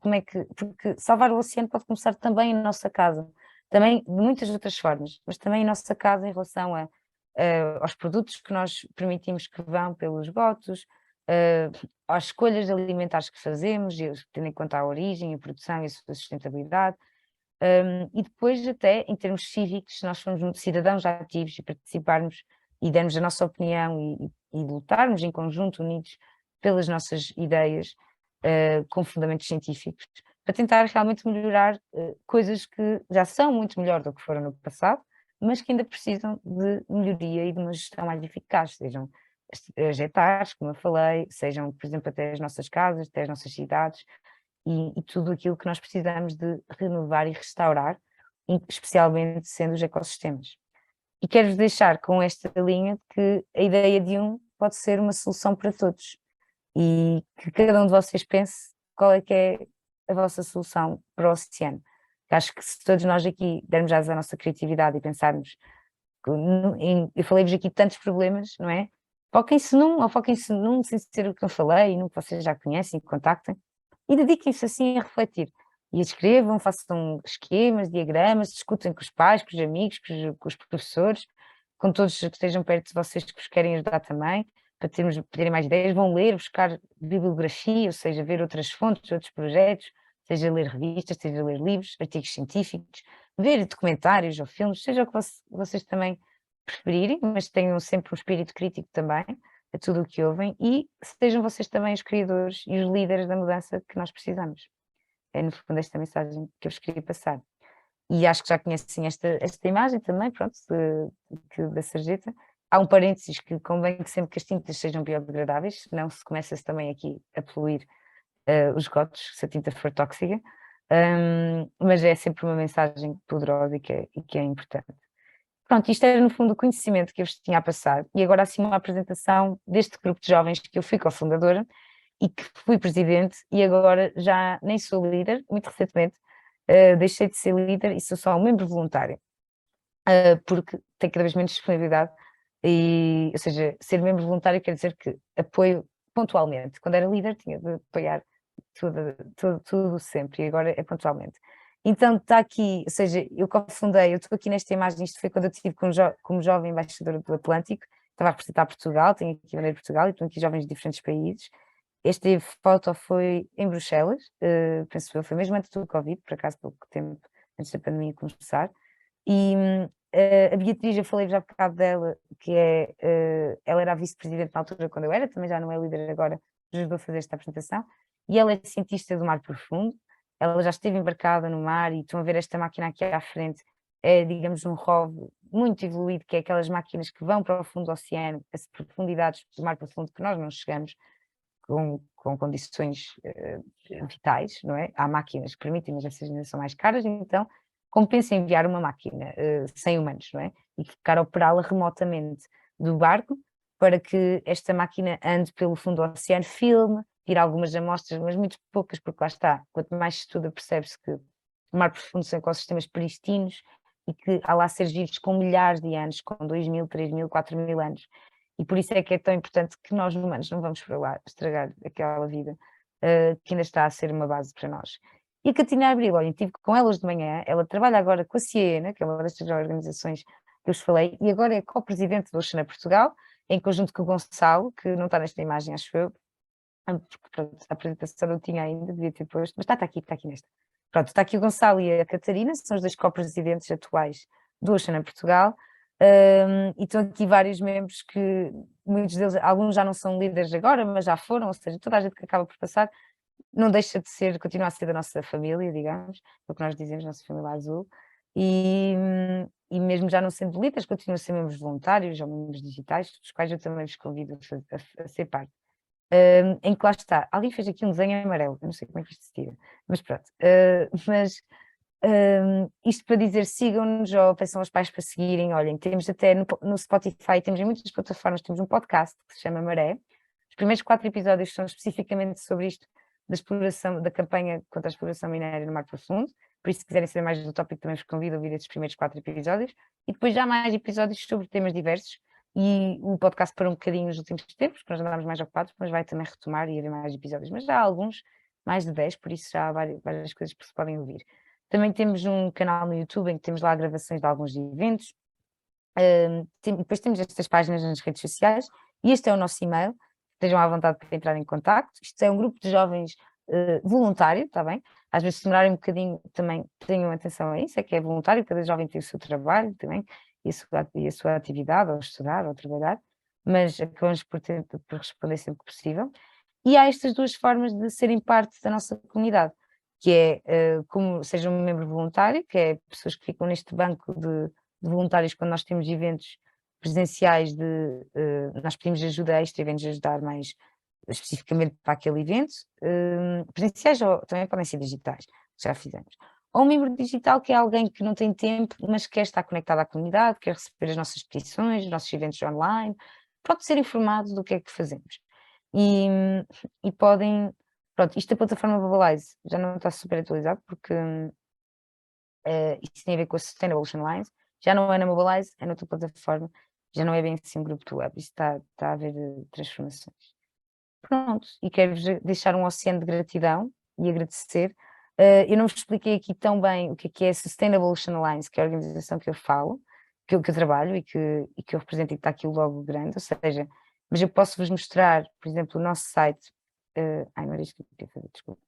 porque salvar o oceano pode começar também em nossa casa, também de muitas outras formas, mas também em nossa casa em relação aos produtos que nós permitimos que vão pelos esgotos, às escolhas alimentares que fazemos, tendo em conta a origem, a produção e a sua sustentabilidade, e depois até em termos cívicos, se nós formos cidadãos ativos e participarmos e dermos a nossa opinião e lutarmos em conjunto, unidos pelas nossas ideias, com fundamentos científicos, para tentar realmente melhorar coisas que já são muito melhor do que foram no passado, mas que ainda precisam de melhoria e de uma gestão mais eficaz, sejam as hectares, como eu falei, sejam, por exemplo, até as nossas casas, até as nossas cidades, e tudo aquilo que nós precisamos de renovar e restaurar, especialmente sendo os ecossistemas. E quero-vos deixar com esta linha que a ideia de pode ser uma solução para todos, e que cada um de vocês pense qual é que é a vossa solução para o oceano. Acho que se todos nós aqui dermos asa à nossa criatividade e pensarmos, eu falei-vos aqui de tantos problemas, não é? Foquem-se num, ou foquem-se num, sem ser o que eu falei, num que vocês já conhecem, contactem, e dediquem-se assim a refletir. E escrevam, façam esquemas, diagramas, discutem com os pais, com os amigos, com os professores, com todos que estejam perto de vocês que vos querem ajudar também, para terem mais ideias, vão ler, buscar bibliografia, ou seja, ver outras fontes, outros projetos, seja ler revistas, seja ler livros, artigos científicos, ver documentários ou filmes, seja o que vocês também preferirem, mas tenham sempre um espírito crítico também a tudo o que ouvem, e sejam vocês também os criadores e os líderes da mudança que nós precisamos. É no fundo esta mensagem que eu vos queria passar. E acho que já conhecem esta imagem também, pronto, da sarjeta. Há um parênteses que convém que sempre que as tintas sejam biodegradáveis, senão se começa-se também aqui a poluir os esgotos, se a tinta for tóxica, mas é sempre uma mensagem poderosa e que é importante. Pronto, isto era no fundo o conhecimento que eu vos tinha a passar, e agora assim uma apresentação deste grupo de jovens que eu fui cofundadora e que fui presidente, e agora já nem sou líder, muito recentemente deixei de ser líder e sou só um membro voluntário, porque tenho cada vez menos disponibilidade, ou seja, ser membro voluntário quer dizer que apoio pontualmente. Quando era líder tinha de apoiar tudo sempre, e agora é pontualmente. Então está aqui, ou seja, eu cofundei, eu estou aqui nesta imagem, isto foi quando eu estive como jovem embaixadora do Atlântico, estava a representar Portugal, tenho aqui a bandeira de Portugal e estão aqui jovens de diferentes países. Esta foto foi em Bruxelas, penso eu, foi mesmo antes do Covid, por acaso pouco tempo antes da pandemia começar. E a Beatriz, eu falei já há bocado dela, que ela era a vice-presidente na altura quando eu era, também já não é líder agora, ajudou a fazer esta apresentação, e ela é cientista do mar profundo, ela já esteve embarcada no mar, e estão a ver esta máquina aqui à frente, é, digamos, um ROV muito evoluído, que é aquelas máquinas que vão para o fundo do oceano, as profundidades do mar profundo que nós não chegamos, com condições vitais, não é? Há máquinas que permitem, mas essas ainda são mais caras, então compensa enviar uma máquina sem humanos, não é? E ficar a operá-la remotamente do barco para que esta máquina ande pelo fundo do oceano, filme, tire algumas amostras, mas muito poucas, porque lá está, quanto mais se estuda percebe-se que o mar profundo são ecossistemas pristinos e que há lá seres vivos com milhares de anos, com 2.000, 3.000, 4.000 anos. E por isso é que é tão importante que nós humanos não vamos para lá estragar aquela vida que ainda está a ser uma base para nós. E a Catarina Abril, olha, estive com ela hoje de manhã, ela trabalha agora com a Ciena, que é uma destas organizações que eu vos falei, e agora é co-presidente do Oceana Portugal, em conjunto com o Gonçalo, que não está nesta imagem, acho eu, porque pronto, a apresentação não tinha ainda, devia ter posto, mas está aqui nesta. Pronto, está aqui o Gonçalo e a Catarina, são os dois co-presidentes atuais do Oceana Portugal, e estão aqui vários membros que, muitos deles, alguns já não são líderes agora, mas já foram, ou seja, toda a gente que acaba por passar, não deixa de ser, continua a ser da nossa família, digamos, é o que nós dizemos, nossa família azul, e mesmo já não sendo líderes, continuam a ser membros voluntários ou membros digitais, dos quais eu também vos convido a ser parte. Em que lá está, alguém fez aqui um desenho em amarelo, eu não sei como é que isto se tira, mas pronto, isto para dizer, sigam-nos ou peçam aos pais para seguirem, olhem, temos até no Spotify, temos em muitas plataformas, temos um podcast que se chama Maré, os primeiros 4 episódios são especificamente sobre isto, da exploração, da campanha contra a exploração minéria no mar profundo, por isso se quiserem saber mais do tópico também vos convido a ouvir esses primeiros 4 episódios, e depois já mais episódios sobre temas diversos, e o podcast parou um bocadinho nos últimos tempos, porque nós andámos mais ocupados, mas vai também retomar e haver mais episódios, mas já há alguns, mais de 10, por isso já há várias coisas que se podem ouvir. Também temos um canal no YouTube em que temos lá gravações de alguns eventos, depois temos estas páginas nas redes sociais, e este é o nosso e-mail, estejam à vontade para entrar em contacto. Isto é um grupo de jovens voluntário, está bem? Às vezes se demorarem um bocadinho também tenham atenção a isso, é que é voluntário, cada jovem tem o seu trabalho também, e a sua atividade, ou estudar, ou trabalhar, mas acabamos por responder sempre que possível. E há estas duas formas de serem parte da nossa comunidade, que é como seja um membro voluntário, que é pessoas que ficam neste banco de voluntários quando nós temos eventos presenciais nós pedimos ajuda extra e vêm-nos ajudar mais especificamente para aquele evento, presenciais ou também podem ser digitais, já fizemos. Ou um membro digital que é alguém que não tem tempo, mas quer estar conectado à comunidade, quer receber as nossas petições, os nossos eventos online, pode ser informado do que é que fazemos. E podem, pronto, isto da plataforma Mobilize já não está super atualizado porque isto tem a ver com a Sustainable Ocean Lines, já não é na Mobilize, é noutra plataforma, já não é bem assim um grupo de web, isto está a haver transformações. Pronto, e quero-vos deixar um oceano de gratidão e agradecer. Eu não vos expliquei aqui tão bem o que é a Sustainable Ocean Alliance, que é a organização que eu falo, que eu trabalho e que eu represento e que está aqui o logo grande, ou seja, mas eu posso vos mostrar, por exemplo, o nosso site. Não era isto que eu queria fazer, desculpa.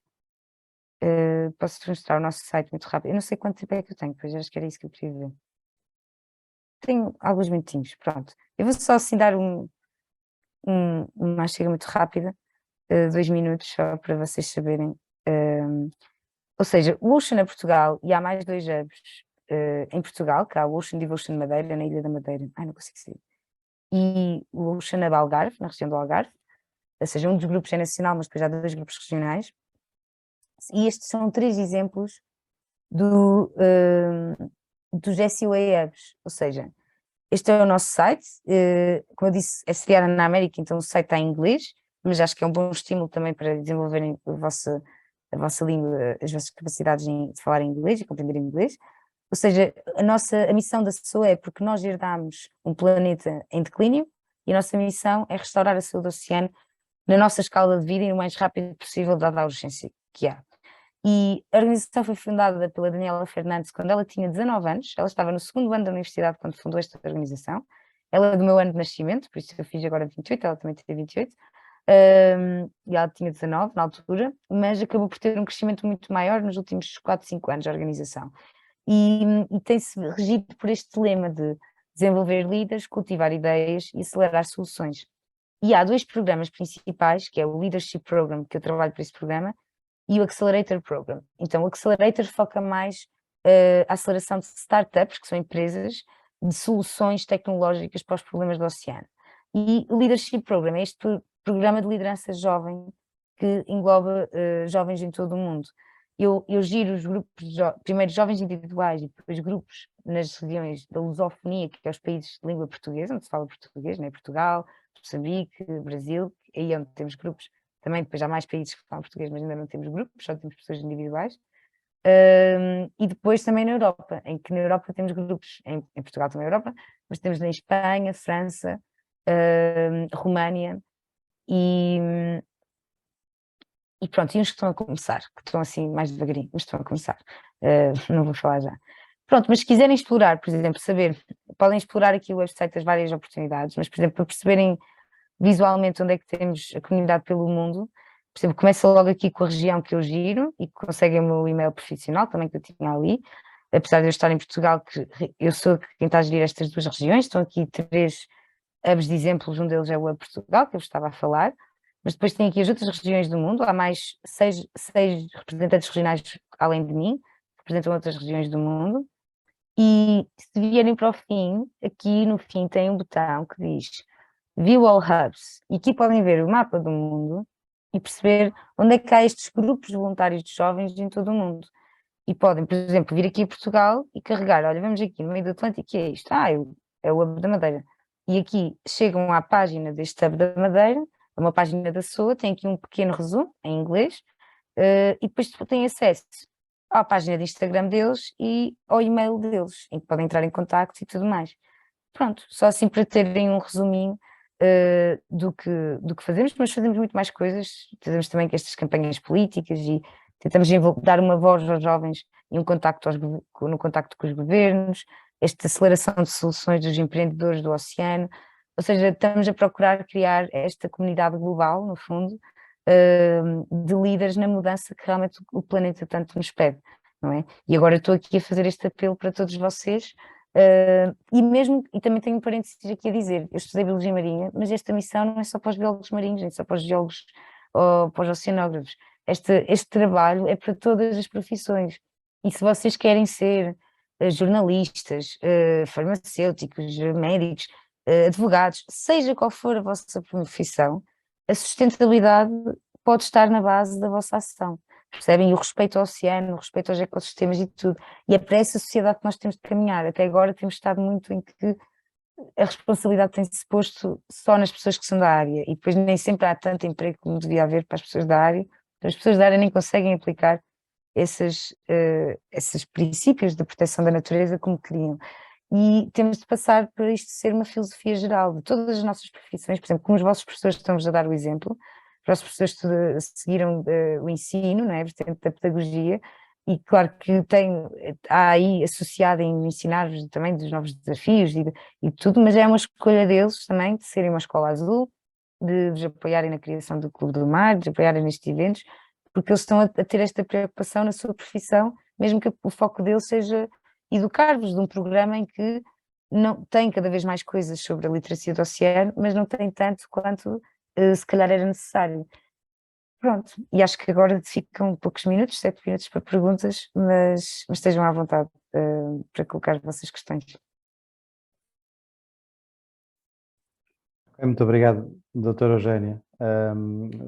Posso-vos mostrar o nosso site muito rápido. Eu não sei quanto tempo é que eu tenho, pois acho que era isso que eu queria ver. Tenho alguns minutinhos, pronto. Eu vou só assim dar uma chega muito rápida, 2 minutos só para vocês saberem. Ou seja, o Oceana Portugal, e há mais 2 hubs em Portugal, que há o Ocean Devotion Madeira, na Ilha da Madeira, não consigo sair, e o Oceana Algarve, na região do Algarve, ou seja, um dos grupos é nacional, mas depois há 2 grupos regionais, e estes são 3 exemplos dos SUA hubs, ou seja, Este é o nosso site, como eu disse, é sediada na América, então o site está em inglês, mas acho que é um bom estímulo também para desenvolverem a vossa língua, as vossas capacidades de falar inglês e compreender inglês. Ou seja, a missão da SOA é porque nós herdamos um planeta em declínio e a nossa missão é restaurar a saúde do oceano na nossa escala de vida e o mais rápido possível, dada a urgência que há. E a organização foi fundada pela Daniela Fernandes quando ela tinha 19 anos, ela estava no segundo ano da universidade quando fundou esta organização, ela é do meu ano de nascimento, por isso eu fiz agora 28, ela também tem 28, e ela tinha 19 na altura, mas acabou por ter um crescimento muito maior nos últimos 4, 5 anos da organização. E tem-se regido por este lema de desenvolver líderes, cultivar ideias e acelerar soluções. E há 2 programas principais, que é o Leadership Program, que eu trabalho para esse programa, e o Accelerator Program. Então, o Accelerator foca mais a aceleração de startups, que são empresas de soluções tecnológicas para os problemas do oceano. E o Leadership Program é este programa de liderança jovem que engloba jovens em todo o mundo. Eu giro os grupos, primeiro jovens individuais e depois grupos nas regiões da lusofonia, que é os países de língua portuguesa, onde se fala português, né? Portugal, Moçambique, Brasil, aí é onde temos grupos. Também depois há mais países que falam português, mas ainda não temos grupos, só temos pessoas individuais. E depois também na Europa, em que na Europa temos grupos, em Portugal também é Europa, mas temos na Espanha, França, Roménia e pronto, e uns que estão a começar, que estão assim mais devagarinho, mas estão a começar, não vou falar já. Pronto, mas se quiserem explorar, por exemplo, saber, podem explorar aqui o website das várias oportunidades, mas por exemplo, para perceberem visualmente onde é que temos a comunidade pelo mundo, por exemplo, começa logo aqui com a região que eu giro e conseguem o meu e-mail profissional também que eu tinha ali, apesar de eu estar em Portugal, que eu sou quem está a gerir estas 2 regiões, estão aqui 3 hubs de exemplos, um deles é o Hub Portugal, que eu vos estava a falar, mas depois tem aqui as outras regiões do mundo, há mais 6 representantes regionais além de mim, que representam outras regiões do mundo, e se vierem para o fim, aqui no fim tem um botão que diz View All Hubs, e aqui podem ver o mapa do mundo e perceber onde é que há estes grupos voluntários de jovens em todo o mundo. E podem, por exemplo, vir aqui a Portugal e carregar, olha, vamos aqui no meio do Atlântico, que é isto? É o Hub da Madeira. E aqui chegam à página deste Hub da Madeira, é uma página da SOA, tem aqui um pequeno resumo em inglês, e depois têm acesso à página de Instagram deles e ao e-mail deles, em que podem entrar em contacto e tudo mais. Pronto, só assim para terem um resuminho do que fazemos, mas fazemos muito mais coisas, fazemos também estas campanhas políticas e tentamos dar uma voz aos jovens e no contacto com os governos, esta aceleração de soluções dos empreendedores do oceano, ou seja, estamos a procurar criar esta comunidade global, no fundo, de líderes na mudança que realmente o planeta tanto nos pede, não é? E agora estou aqui a fazer este apelo para todos vocês, e também tenho um parênteses aqui a dizer, eu estudei Biologia Marinha, mas esta missão não é só para os biólogos marinhos, nem só para os geólogos ou para os oceanógrafos, este trabalho é para todas as profissões, e se vocês querem ser jornalistas, farmacêuticos, médicos, advogados, seja qual for a vossa profissão, a sustentabilidade pode estar na base da vossa ação, percebem? E o respeito ao oceano, o respeito aos ecossistemas e tudo. E é para essa sociedade que nós temos de caminhar. Até agora temos estado muito em que a responsabilidade tem-se posto só nas pessoas que são da área e depois nem sempre há tanto emprego como devia haver para as pessoas da área. Então, as pessoas da área nem conseguem aplicar esses princípios de proteção da natureza como queriam. E temos de passar para isto ser uma filosofia geral de todas as nossas profissões, por exemplo, como os vossos professores estão-vos a dar o exemplo, os vossos professores seguiram o ensino, não é? A vertente da pedagogia, e claro que há aí associado em ensinar-vos também dos novos desafios e tudo, mas é uma escolha deles também de serem uma escola azul, de vos apoiarem na criação do Clube do Mar, de apoiarem nestes eventos, porque eles estão a ter esta preocupação na sua profissão, mesmo que o foco deles seja educar-vos de um programa em que não tem cada vez mais coisas sobre a literacia do oceano, mas não tem tanto quanto se calhar era necessário. Pronto, e acho que agora ficam poucos minutos, 7 minutos para perguntas, mas estejam à vontade para colocar as vossas questões. Muito obrigado, doutora Eugénia.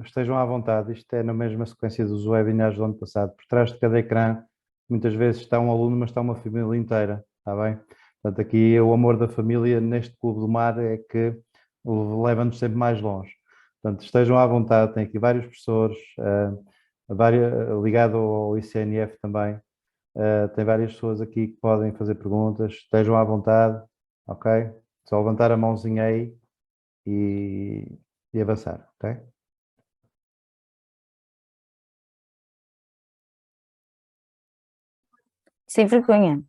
Estejam à vontade, isto é na mesma sequência dos webinars do ano passado. Por trás de cada ecrã, muitas vezes está um aluno, mas está uma família inteira, está bem? Portanto, aqui o amor da família neste Clube do Mar é que leva-nos sempre mais longe. Portanto, estejam à vontade, tem aqui vários professores, ligado ao ICNF também, tem várias pessoas aqui que podem fazer perguntas, estejam à vontade, ok? Só levantar a mãozinha aí e avançar, ok? Sem vergonha.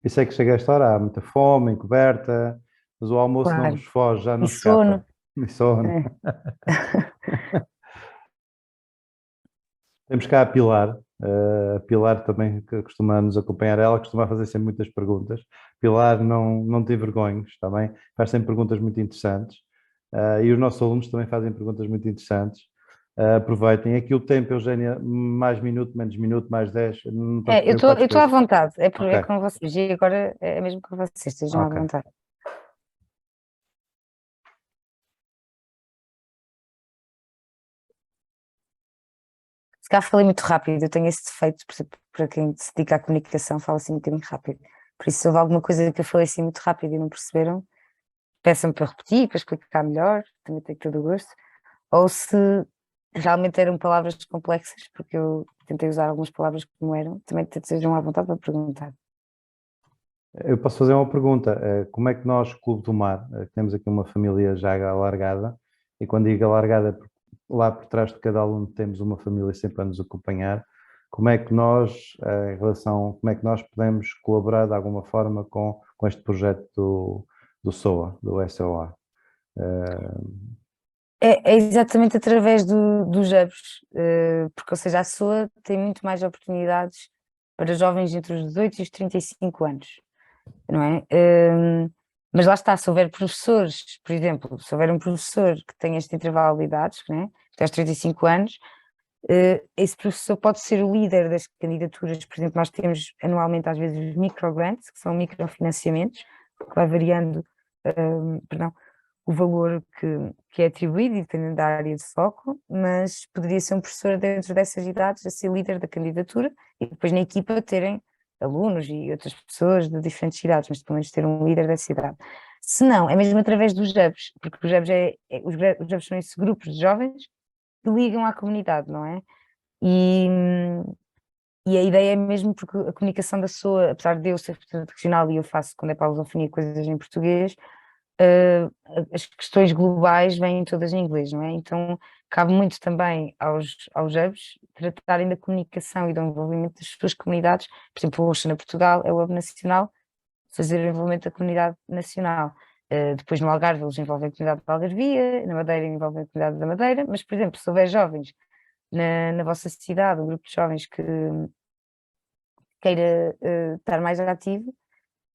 Isso é que chega a esta hora, há muita fome, encoberta, mas o almoço não Claro. nos foge, já não E escapa. sono. E sono. É. Temos cá a Pilar. A Pilar também que costuma nos acompanhar, ela costuma fazer sempre muitas perguntas. Pilar não tem vergonhas, também faz sempre perguntas muito interessantes. E os nossos alunos também fazem perguntas muito interessantes. Aproveitem. Aqui o tempo, Eugénia, mais minuto, mais 10. Não estás Eu preocupados com estou à isso? vontade, é Ok. com vocês, e agora é mesmo com vocês, estejam à Ok. vontade. Se calhar falei muito rápido, eu tenho esse defeito, para quem se dedica à comunicação, fala assim um bocadinho rápido. Por isso, se houve alguma coisa que eu falei assim muito rápido e não perceberam, peçam-me para repetir, para explicar melhor, também tenho todo o gosto. Ou se realmente eram palavras complexas, porque eu tentei usar algumas palavras que não eram, também estejam à vontade para perguntar. Eu posso fazer uma pergunta. Como é que nós, Clube do Mar, temos aqui uma família já alargada, e quando digo alargada, lá por trás de cada aluno temos uma família sempre a nos acompanhar, como é que nós, como é que nós podemos colaborar de alguma forma com este projeto do SOA, do SOA? É exatamente através dos hubs, porque, ou seja, a SOA tem muito mais oportunidades para jovens entre os 18 e os 35 anos, não é? Mas lá está, se houver professores, por exemplo, se houver um professor que tenha este intervalo de idades, né, até aos 35 anos, esse professor pode ser o líder das candidaturas. Por exemplo, nós temos anualmente às vezes os microgrants, que são microfinanciamentos, que vai variando, o valor que é atribuído, dependendo da área de foco, mas poderia ser um professor dentro dessas idades a ser líder da candidatura e depois na equipa terem alunos e outras pessoas de diferentes idades, mas pelo menos ter um líder dessa idade. Se não, é mesmo através dos hubs, porque os hubs, os hubs são esses grupos de jovens que ligam à comunidade, não é? E a ideia é mesmo porque a comunicação da SOA, apesar de eu ser representante regional e eu faço, quando é para a lusofonia, coisas em português, as questões globais vêm todas em inglês, não é? Então cabe muito também aos hubs tratarem da comunicação e do envolvimento das suas comunidades. Por exemplo, o Ocean Portugal é o hub nacional, fazer o envolvimento da comunidade nacional. Depois no Algarve eles envolvem a comunidade da Algarvia, na Madeira envolvem a comunidade da Madeira, mas, por exemplo, se houver jovens na vossa cidade, um grupo de jovens que queira estar mais ativo,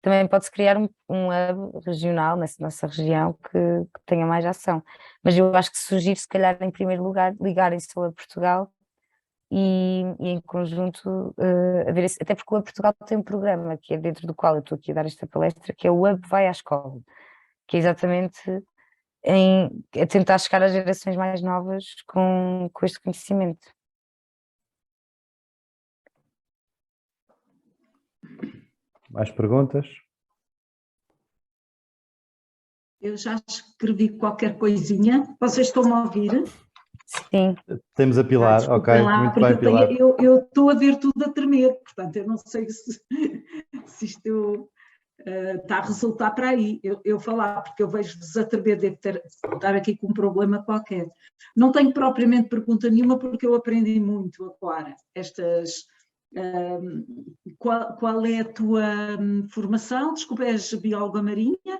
também pode-se criar um hub regional nessa nossa região que tenha mais ação. Mas eu acho que sugiro, se calhar, em primeiro lugar, ligarem-se ao Hub Portugal e em conjunto haver até porque o Hub Portugal tem um programa que é dentro do qual eu estou aqui a dar esta palestra, que é o Hub Vai à Escola, que é exatamente a tentar chegar às gerações mais novas com este conhecimento. Mais perguntas? Eu já escrevi qualquer coisinha. Vocês estão-me a ouvir? Sim. Temos a Pilar, Desculpem ok, lá, muito porque bem, Pilar. eu estou a ver tudo a tremer, portanto, eu não sei se isto está a resultar para aí. Eu falar, porque eu vejo-vos a tremer, devo estar aqui com um problema qualquer. Não tenho propriamente pergunta nenhuma, porque eu aprendi muito agora. Qual é a tua formação? Desculpa, és bióloga marinha?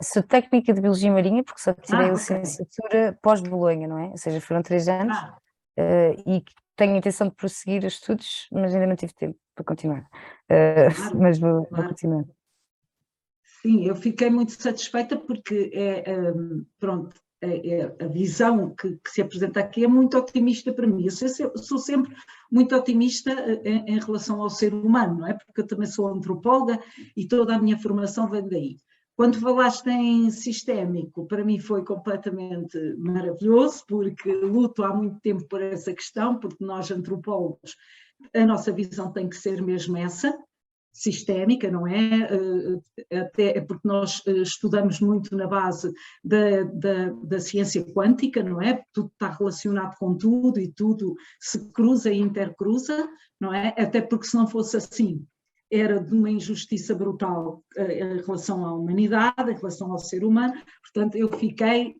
Sou técnica de Biologia Marinha, porque só tirei a Ok. licenciatura pós-Bolonha, não é? Ou seja, foram 3 anos e tenho a intenção de prosseguir os estudos, mas ainda não tive tempo para continuar. Claro, Mas vou claro. continuar. Sim, eu fiquei muito satisfeita porque pronto, a visão que se apresenta aqui é muito otimista para mim. Eu sou sempre muito otimista em relação ao ser humano, não é? Porque eu também sou antropóloga e toda a minha formação vem daí. Quando falaste em sistémico, para mim foi completamente maravilhoso, porque luto há muito tempo por essa questão, porque nós antropólogos a nossa visão tem que ser mesmo essa, sistémica, não é? Até porque nós estudamos muito na base da ciência quântica, não é? Tudo está relacionado com tudo e tudo se cruza e intercruza, não é? Até porque se não fosse assim, era de uma injustiça brutal em relação à humanidade, em relação ao ser humano, portanto eu fiquei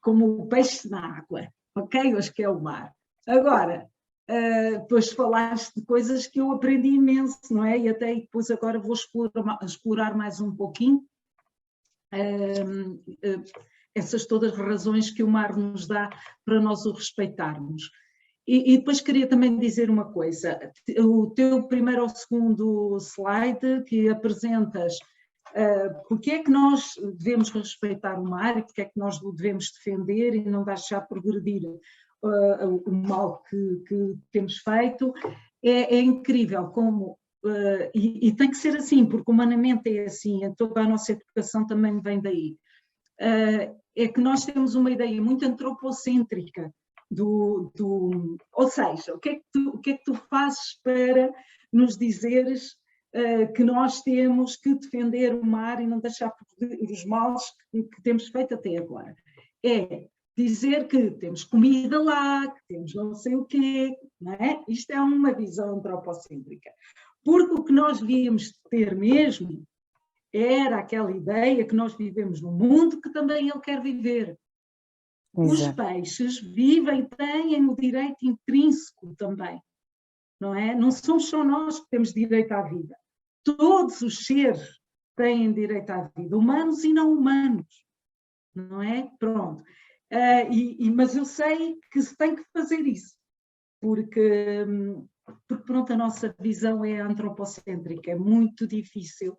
como o peixe na água, ok? Hoje que é o mar. Agora, depois falaste de coisas que eu aprendi imenso, não é? E até depois agora vou explorar mais um pouquinho essas todas as razões que o mar nos dá para nós o respeitarmos. E depois queria também dizer uma coisa, o teu primeiro ou segundo slide que apresentas porque é que nós devemos respeitar o mar e porque é que nós o devemos defender e não deixar progredir o mal que temos feito, é incrível como, e tem que ser assim, porque humanamente é assim, toda a nossa educação também vem daí, é que nós temos uma ideia muito antropocêntrica ou seja, o que é que tu fazes para nos dizeres que nós temos que defender o mar e não deixar os males que temos feito até agora? É dizer que temos comida lá, que temos não sei o quê, não é? Isto é uma visão antropocêntrica. Porque o que nós devíamos ter mesmo era aquela ideia que nós vivemos num mundo que também ele quer viver. Os peixes vivem, têm o direito intrínseco também, não é? Não somos só nós que temos direito à vida. Todos os seres têm direito à vida, humanos e não humanos, não é? Pronto. Mas eu sei que se tem que fazer isso, porque pronto, a nossa visão é antropocêntrica, é muito difícil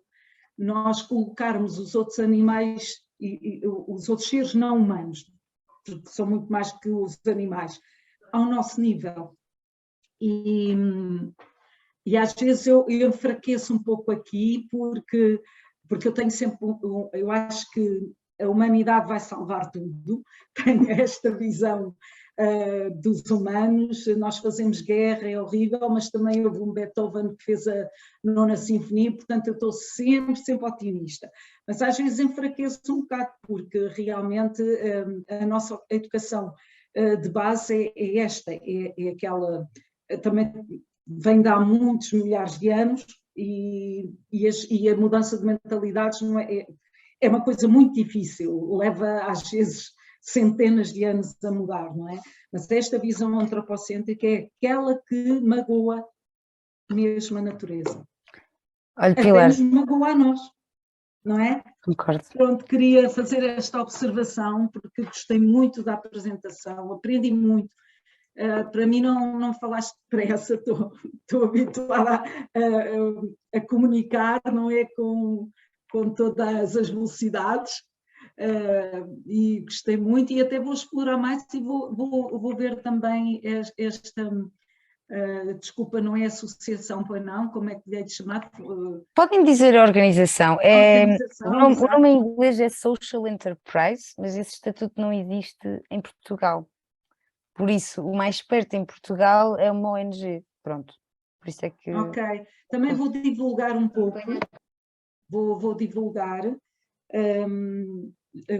nós colocarmos os outros animais e os outros seres não humanos, porque são muito mais que os animais, ao nosso nível. E às vezes eu enfraqueço um pouco aqui, porque eu tenho sempre, eu acho que a humanidade vai salvar tudo, tenho esta visão dos humanos, nós fazemos guerra, é horrível, mas também houve um Beethoven que fez a 9ª Sinfonia, portanto eu estou sempre otimista. Mas às vezes enfraqueço um bocado, porque realmente a nossa educação de base é esta, é aquela, também vem de há muitos milhares de anos e a mudança de mentalidades não é uma coisa muito difícil, leva às vezes centenas de anos a mudar, não é? Mas esta visão antropocêntrica é aquela que magoa mesmo a natureza. Olha, até Pilar, nos magoa a nós, não é? concordo. Pronto, queria fazer esta observação porque gostei muito da apresentação, aprendi muito. Para mim não falaste depressa, estou habituada a comunicar, não é, com todas as velocidades, e gostei muito e até vou explorar mais e vou ver também esta, desculpa, não é associação, pois não, como é que lhe hei de chamar? Podem dizer organização. Organização, O nome exato. em inglês é Social Enterprise, mas esse estatuto não existe em Portugal. Por isso, o mais perto em Portugal é uma ONG. Pronto. Por isso é que. Ok, também vou divulgar um pouco, vou divulgar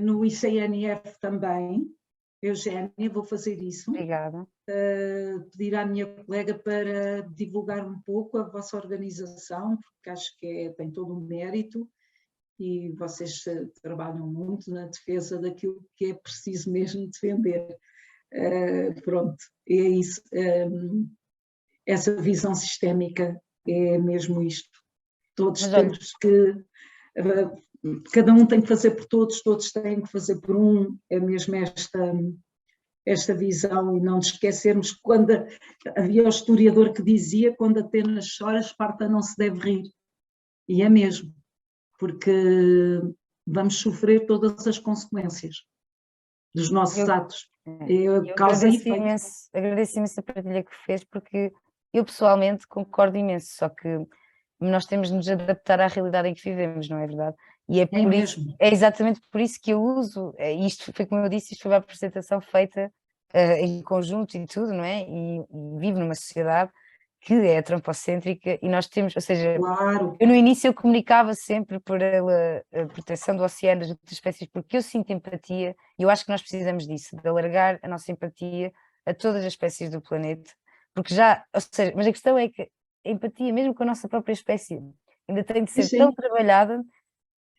no ICNF também, Eugénia, vou fazer isso. Obrigada. Pedir à minha colega para divulgar um pouco a vossa organização, porque acho que tem todo um mérito e vocês trabalham muito na defesa daquilo que é preciso mesmo defender. Pronto, é isso. Essa visão sistémica é mesmo isto. Todos temos que... cada um tem que fazer por todos têm que fazer por um, é mesmo esta visão, e não nos esquecermos quando havia o historiador que dizia: quando Atenas chora, Esparta não se deve rir, e é mesmo, porque vamos sofrer todas as consequências dos nossos atos. Causa e efeito. Agradeço imenso a partilha que fez, porque eu pessoalmente concordo imenso, só que nós temos de nos adaptar à realidade em que vivemos, não é verdade? E é por isso, é exatamente por isso que eu uso, isto foi como eu disse, isto foi uma apresentação feita em conjunto e tudo, não é? E vive numa sociedade que é antropocêntrica e nós temos, ou seja, Claro, eu no início eu comunicava sempre pela proteção do oceano, das outras espécies, porque eu sinto empatia e eu acho que nós precisamos disso, de alargar a nossa empatia a todas as espécies do planeta, porque já, ou seja, mas a questão é que a empatia, mesmo com a nossa própria espécie, ainda tem de ser sim, tão trabalhada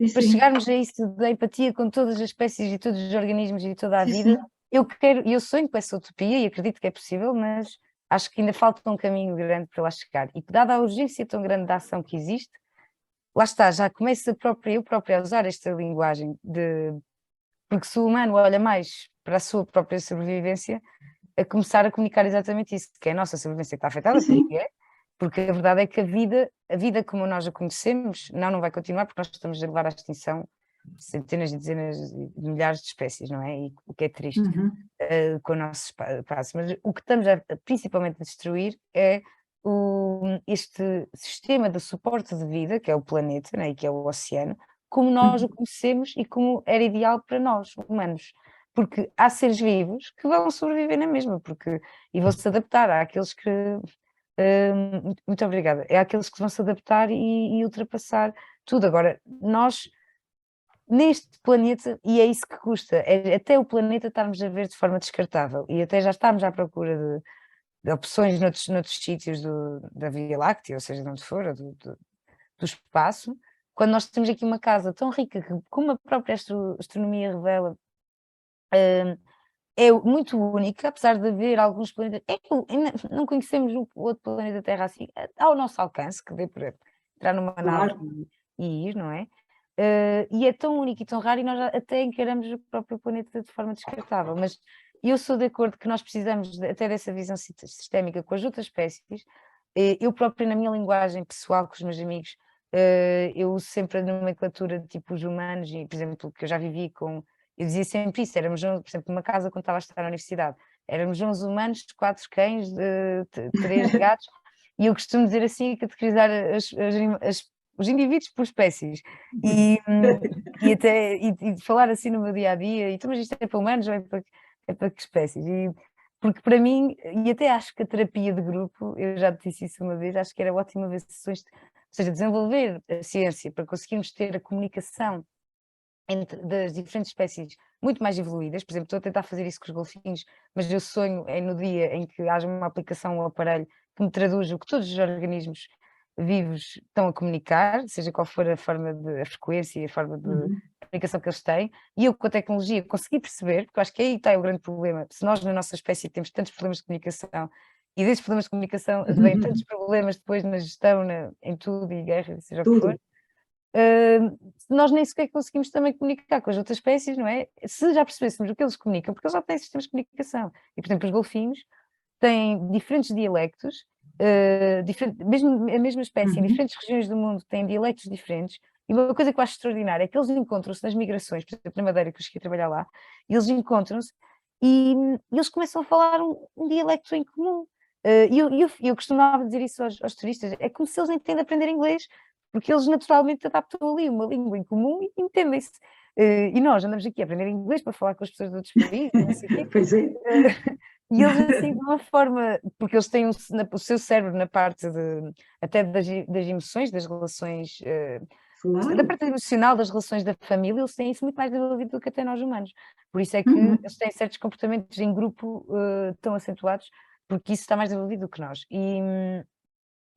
sim, para sim, chegarmos a isso da empatia com todas as espécies e todos os organismos e toda a sim, vida. sim. Eu sonho com essa utopia e acredito que é possível, mas acho que ainda falta um caminho grande para lá chegar. E que, dada a urgência tão grande da ação que existe, lá está, já começo eu própria a usar esta linguagem de. Porque se o humano olha mais para a sua própria sobrevivência, a começar a comunicar exatamente isso, que é a nossa sobrevivência que está Sim, afetada, sim. porque a verdade é que a vida como nós a conhecemos, não vai continuar, porque nós estamos a levar à extinção centenas e dezenas de milhares de espécies, não é? E o que é triste Uhum. com o nosso espaço. Mas o que estamos principalmente a destruir é este sistema de suporte de vida, que é o planeta, né? E que é o oceano, como nós o Uhum. conhecemos e como era ideal para nós, humanos. Porque há seres vivos que vão sobreviver na mesma, e vão se adaptar àqueles que. Muito obrigada. É aqueles que vão se adaptar e ultrapassar tudo. Agora, nós, neste planeta, e é isso que custa, é até o planeta estarmos a ver de forma descartável, e até já estamos à procura de opções noutros sítios da Via Láctea, ou seja, de onde for, ou do espaço, quando nós temos aqui uma casa tão rica que, como a própria astronomia revela, hum, é muito única, apesar de haver alguns planetas. É que ainda não conhecemos o outro planeta Terra assim, ao nosso alcance, que dê para entrar numa nave Claro. e ir, não é? E é tão único e tão raro, e nós até encaramos o próprio planeta de forma descartável. Mas eu sou de acordo que nós precisamos até dessa visão sistémica com as outras espécies. Eu própria, na minha linguagem pessoal com os meus amigos, eu uso sempre a nomenclatura de tipo os humanos, e, por exemplo, que eu já vivi com. Eu dizia sempre isso, éramos, por exemplo, numa casa quando estava a estar na universidade, éramos uns humanos, 4 cães, 3 gatos, e eu costumo dizer assim, categorizar os indivíduos por espécies, e, e falar assim no meu dia-a-dia, então, mas isto é para humanos ou é para que espécies? Porque para mim, e até acho que a terapia de grupo, eu já te disse isso uma vez, acho que era ótimo haver sessões, ou seja, desenvolver a ciência para conseguirmos ter a comunicação das diferentes espécies muito mais evoluídas. Por exemplo, estou a tentar fazer isso com os golfinhos, mas eu sonho no dia em que haja uma aplicação ou aparelho que me traduza o que todos os organismos vivos estão a comunicar, seja qual for a frequência e a forma de Uhum. comunicação que eles têm, e eu com a tecnologia consegui perceber, porque eu acho que aí está o grande problema, se nós na nossa espécie temos tantos problemas de comunicação, e desses problemas de comunicação advêm tantos problemas depois na gestão, em tudo, e guerra, seja o que for, Tudo. nós nem sequer conseguimos também comunicar com as outras espécies, não é? Se já percebêssemos o que eles comunicam, porque eles já têm sistemas de comunicação. E, por exemplo, os golfinhos têm diferentes dialectos, mesmo a mesma espécie, em Uhum. diferentes regiões do mundo, têm dialectos diferentes. E uma coisa que eu acho extraordinária é que eles encontram-se nas migrações, por exemplo, na Madeira, que eu cheguei a trabalhar lá, eles encontram-se e eles começam a falar um dialecto em comum. Eu costumava dizer isso aos turistas, é como se eles nem têm de aprender inglês, porque eles naturalmente adaptam ali uma língua em comum e entendem-se. E nós andamos aqui a aprender inglês para falar com as pessoas de outros países, não sei o quê. Pois é. E eles assim, de uma forma, porque eles têm o seu cérebro na parte até das emoções, das relações, da Claro. parte emocional das relações da família, eles têm isso muito mais desenvolvido do que até nós humanos. Por isso é que Uhum. eles têm certos comportamentos em grupo tão acentuados, porque isso está mais desenvolvido do que nós.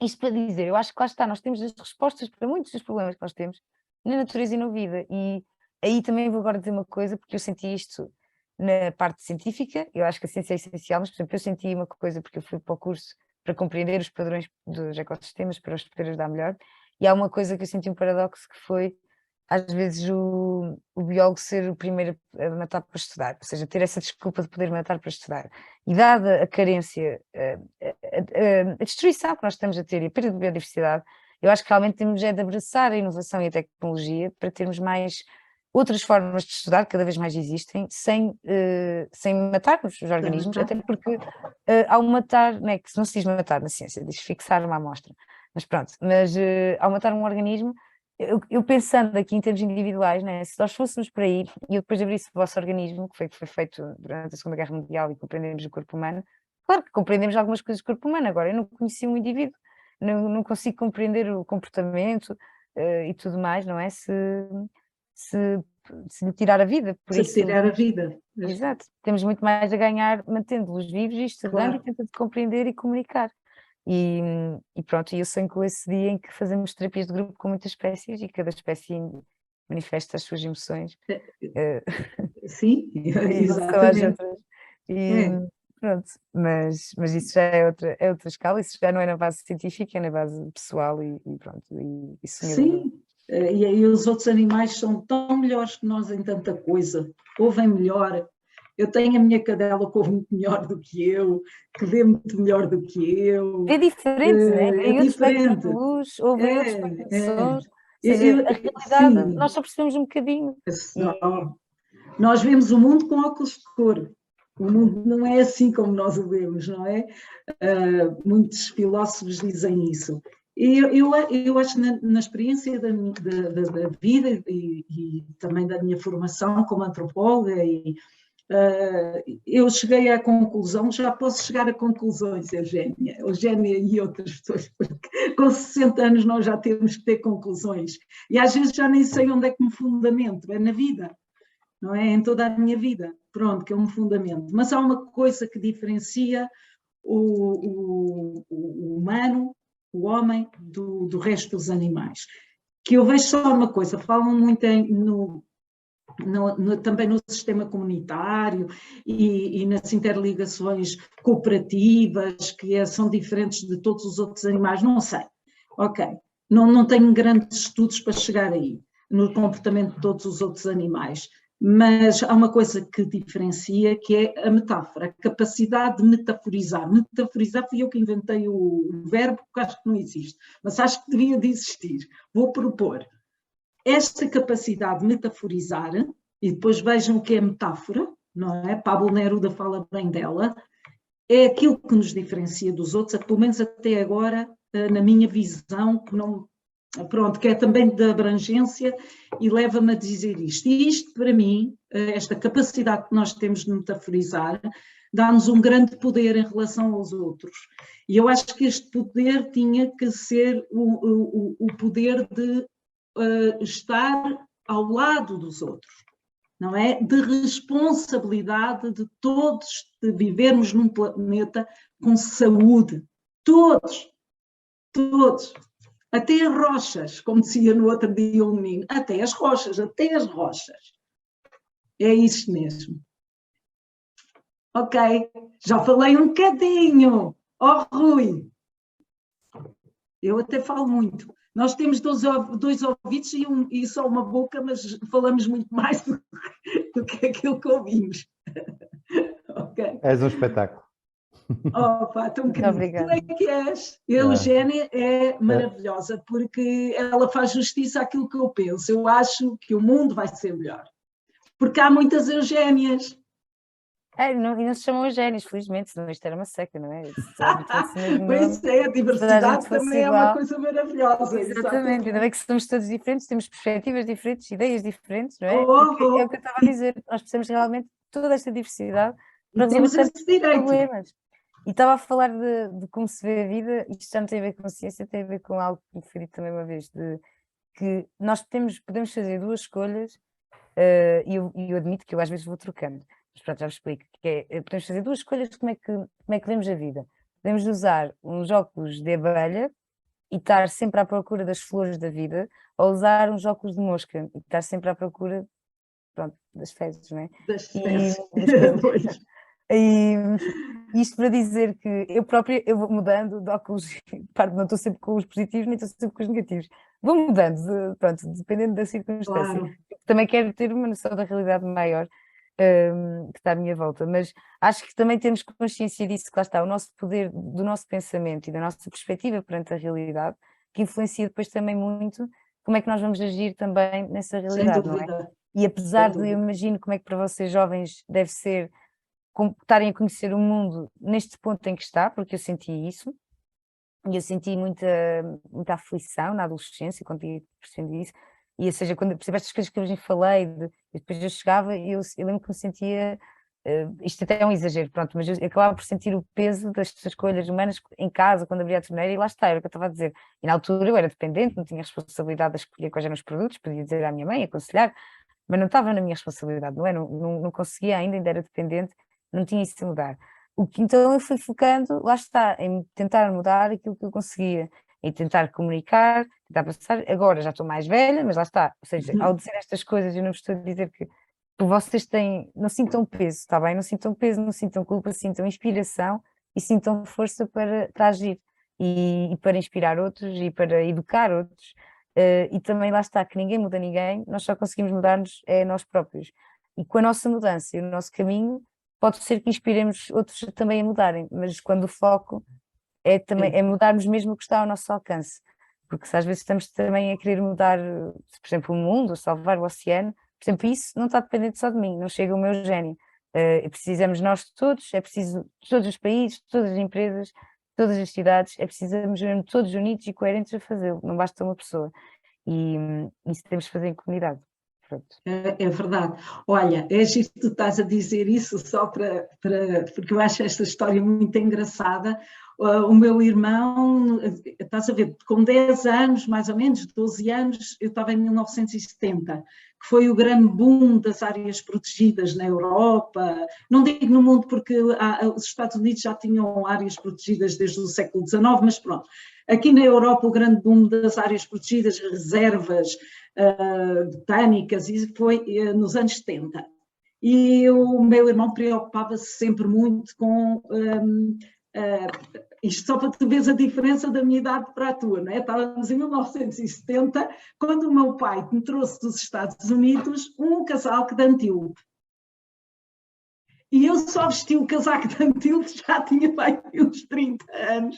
Isto para dizer, eu acho que lá está, nós temos as respostas para muitos dos problemas que nós temos na natureza e na vida. E aí também vou agora dizer uma coisa, porque eu senti isto na parte científica, eu acho que a ciência é essencial, mas, por exemplo, eu senti uma coisa porque eu fui para o curso para compreender os padrões dos ecossistemas, para os poder ajudar melhor, e há uma coisa que eu senti um paradoxo que foi, às vezes, o biólogo ser o primeiro a matar para estudar, ou seja, ter essa desculpa de poder matar para estudar. E dada a carência, a destruição que nós estamos a ter e a perda de biodiversidade, eu acho que realmente temos de abraçar a inovação e a tecnologia para termos mais outras formas de estudar, que cada vez mais existem, sem matarmos os organismos, até porque ao matar, não é, que não se diz matar na ciência, diz fixar uma amostra, mas pronto, ao matar um organismo, eu pensando aqui em termos individuais, né, se nós fôssemos por aí, e eu depois abrisse o vosso organismo, que foi feito durante a Segunda Guerra Mundial e compreendemos o corpo humano, claro que compreendemos algumas coisas do corpo humano, agora eu não conheci um indivíduo, não consigo compreender o comportamento e tudo mais, não é? Se, se lhe tirar a vida, por Se isso... tirar a vida. Exato, temos muito mais a ganhar mantendo-los vivos e estudando Claro. e tentando compreender e comunicar. E pronto, e eu sonho com esse dia em que fazemos terapias de grupo com muitas espécies e cada espécie manifesta as suas emoções Sim, em relação às exatamente. outras. E É. pronto, mas isso já é outra escala, isso já não é na base científica, é na base pessoal e pronto, e sonhadora. Sim, e os outros animais são tão melhores que nós em tanta coisa, ouvem melhor. Eu tenho a minha cadela que ouve muito melhor do que eu, que vê muito melhor do que eu. É diferente, né? É Vem outro espectro de diferente. luz, ouvem outro espectro de É. sons, ou seja, a realidade Sim, nós só percebemos um bocadinho. nós vemos o mundo com óculos de cor. O mundo não é assim como nós o vemos, não é? Muitos filósofos dizem isso. E eu acho que na experiência da vida e também da minha formação como antropóloga, eu cheguei à conclusão, já posso chegar a conclusões, Eugénia e outras pessoas, porque com 60 anos nós já temos que ter conclusões. E às vezes já nem sei onde é que me fundamento, é na vida, não é? Em toda a minha vida, pronto, que é um fundamento. Mas há uma coisa que diferencia o humano, o homem, do resto dos animais. Que eu vejo só uma coisa, falam muito também no sistema comunitário e nas interligações cooperativas, que são diferentes de todos os outros animais, não sei. Ok, não tenho grandes estudos para chegar aí, no comportamento de todos os outros animais. Mas há uma coisa que diferencia, que é a metáfora, a capacidade de metaforizar. Metaforizar fui eu que inventei o verbo, porque acho que não existe, mas acho que devia de existir. Vou propor esta capacidade de metaforizar, e depois vejam o que é metáfora, não é? Pablo Neruda fala bem dela, é aquilo que nos diferencia dos outros, pelo menos até agora, na minha visão, que não... Pronto, que é também da abrangência e leva-me a dizer isto. E isto, para mim, esta capacidade que nós temos de metaforizar, dá-nos um grande poder em relação aos outros. E eu acho que este poder tinha que ser o poder de estar ao lado dos outros, não é? De responsabilidade de todos, de vivermos num planeta com saúde. Todos. Até as rochas, como dizia no outro dia um menino, até as rochas. É isso mesmo. Ok, já falei um bocadinho. Rui, eu até falo muito. Nós temos dois ouvidos e só uma boca, mas falamos muito mais do que aquilo que ouvimos. Ok. És um espetáculo. Opa, tão querido. Obrigada. Tu é que és. A Eugénia é maravilhosa, porque ela faz justiça àquilo que eu penso. Eu acho que o mundo vai ser melhor. Porque há muitas Eugénias. E não se chamam Eugénios, felizmente, senão isto era uma seca, não é? Pois é, a diversidade também é uma coisa maravilhosa. Exatamente, ainda bem que somos todos diferentes, temos perspectivas diferentes, ideias diferentes, não é? É o que eu estava a dizer, nós precisamos realmente de toda esta diversidade para resolver tantos problemas. E estava a falar de como se vê a vida, isto já não tem a ver com ciência, tem a ver com algo que me referi também uma vez, de que nós podemos fazer duas escolhas, e eu admito que eu às vezes vou trocando, mas pronto, já vos explico, que é, podemos fazer duas escolhas de como é que vemos a vida. Podemos usar uns óculos de abelha e estar sempre à procura das flores da vida, ou usar uns óculos de mosca e estar sempre à procura, pronto, das fezes, não é? Das fezes. E isto para dizer que eu própria eu vou mudando de óculos, não estou sempre com os positivos, nem estou sempre com os negativos. Vou mudando, pronto, dependendo da circunstância. Claro. Também quero ter uma noção da realidade maior que está à minha volta, mas acho que também temos consciência disso, que lá está, o nosso poder do nosso pensamento e da nossa perspectiva perante a realidade, que influencia depois também muito como é que nós vamos agir também nessa realidade, não é? E apesar de, eu imagino como é que para vocês jovens deve ser estarem a conhecer o mundo neste ponto em que está, porque eu senti isso, e eu senti muita aflição na adolescência, quando ia percebendo isso, e ou seja, quando eu percebo estas coisas que eu já falei, e depois eu chegava e eu lembro que me sentia, isto até é um exagero, pronto, mas eu acabava por sentir o peso das escolhas humanas em casa, quando abria a torneira, e lá está, era o que eu estava a dizer. E na altura eu era dependente, não tinha responsabilidade de escolher quais eram os produtos, podia dizer à minha mãe, aconselhar, mas não estava na minha responsabilidade, não é? Não conseguia ainda era dependente, não tinha isso a mudar. Então eu fui focando, lá está, em tentar mudar aquilo que eu conseguia, em tentar comunicar, tentar passar. Agora já estou mais velha, mas lá está. Ou seja, ao dizer estas coisas, eu não estou a dizer que vocês têm, não sintam peso, está bem? Não sintam peso, não sintam culpa, sintam inspiração e sintam força para agir e para inspirar outros e para educar outros. E também lá está, que ninguém muda ninguém, nós só conseguimos mudar-nos nós próprios. E com a nossa mudança e o nosso caminho, pode ser que inspiremos outros também a mudarem, mas quando o foco é também é mudarmos mesmo o que está ao nosso alcance. Porque se às vezes estamos também a querer mudar, por exemplo, o mundo, ou salvar o oceano, por exemplo, isso não está dependente só de mim, não chega o meu gênio. Precisamos nós todos, é preciso todos os países, todas as empresas, todas as cidades, é precisamos mesmo todos unidos e coerentes a fazê-lo, não basta uma pessoa. E isso temos que fazer em comunidade. Pronto. É verdade. Olha, é giro que tu estás a dizer isso só porque eu acho esta história muito engraçada. O meu irmão, estás a ver, com 10 anos, mais ou menos, 12 anos, eu estava em 1970, que foi o grande boom das áreas protegidas na Europa, não digo no mundo porque os Estados Unidos já tinham áreas protegidas desde o século XIX, mas pronto. Aqui na Europa o grande boom das áreas protegidas, reservas botânicas, isso foi nos anos 70. E o meu irmão preocupava-se sempre muito com... isto só para tu veres a diferença da minha idade para a tua, não é? Estávamos em 1970, quando o meu pai me trouxe dos Estados Unidos um casaco de antílope. E eu só vesti o casaco de antílope, já tinha feito uns 30 anos,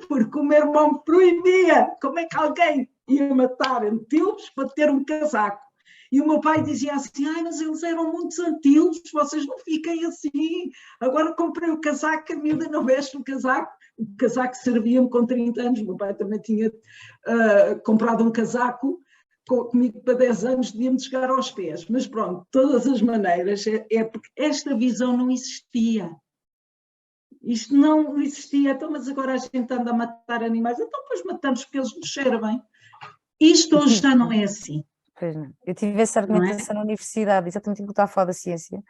porque o meu irmão me proibia. Como é que alguém ia matar antílopes para ter um casaco? E o meu pai dizia assim, ai, mas eles eram muitos antílopes, vocês não fiquem assim. Agora comprei o casaco, a miúda não veste o casaco servia-me com 30 anos. O meu pai também tinha comprado um casaco comigo para 10 anos, devia-me chegar aos pés. Mas pronto, de todas as maneiras, é porque esta visão não existia. Isto não existia, então, mas agora a gente anda a matar animais, então depois matamos porque eles nos servem. Isto hoje já não é assim. Pois não. Eu tive essa argumentação na universidade, exatamente como estava a falar da ciência,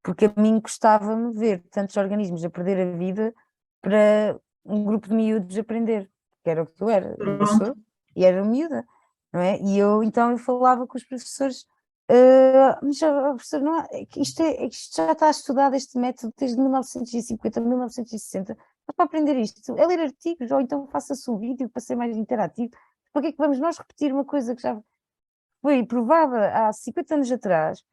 porque a mim gostava-me ver tantos organismos a perder a vida para um grupo de miúdos aprender, que era o que tu era, eu sou, e era miúda, não é? E então eu falava com os professores, mas professor, não é que isto já está estudado, este método, desde 1950, 1960, mas para aprender isto, é ler artigos, ou então faça-se um vídeo para ser mais interativo. Para que é que vamos nós repetir uma coisa que já foi provada há 50 anos atrás,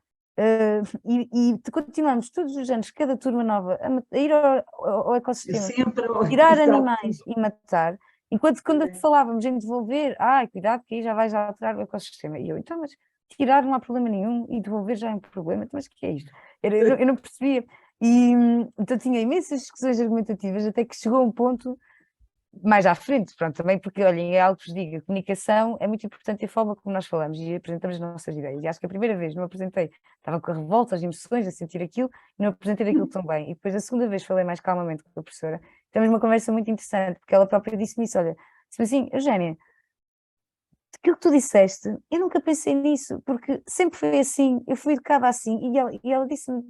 e continuamos todos os anos, cada turma nova, a ir ao ecossistema, tirar animais e matar, enquanto quando falávamos em devolver, cuidado que aí já vais alterar o ecossistema. E eu, então, mas tirar não há problema nenhum e devolver já é um problema, então, mas o que é isto? Eu não percebia. E então tinha imensas discussões argumentativas, até que chegou a um ponto mais à frente, pronto, também porque, olhem, é algo que vos digo, a comunicação é muito importante a forma como nós falamos e apresentamos as nossas ideias. E acho que a primeira vez não apresentei, estava com a revolta, as emoções, a sentir aquilo, e não apresentei aquilo tão bem. E depois a segunda vez falei mais calmamente com a professora. Temos uma conversa muito interessante, porque ela própria disse-me isso, olha, disse assim, Eugénia, aquilo que tu disseste, eu nunca pensei nisso, porque sempre foi assim, eu fui educada assim, e ela disse-me,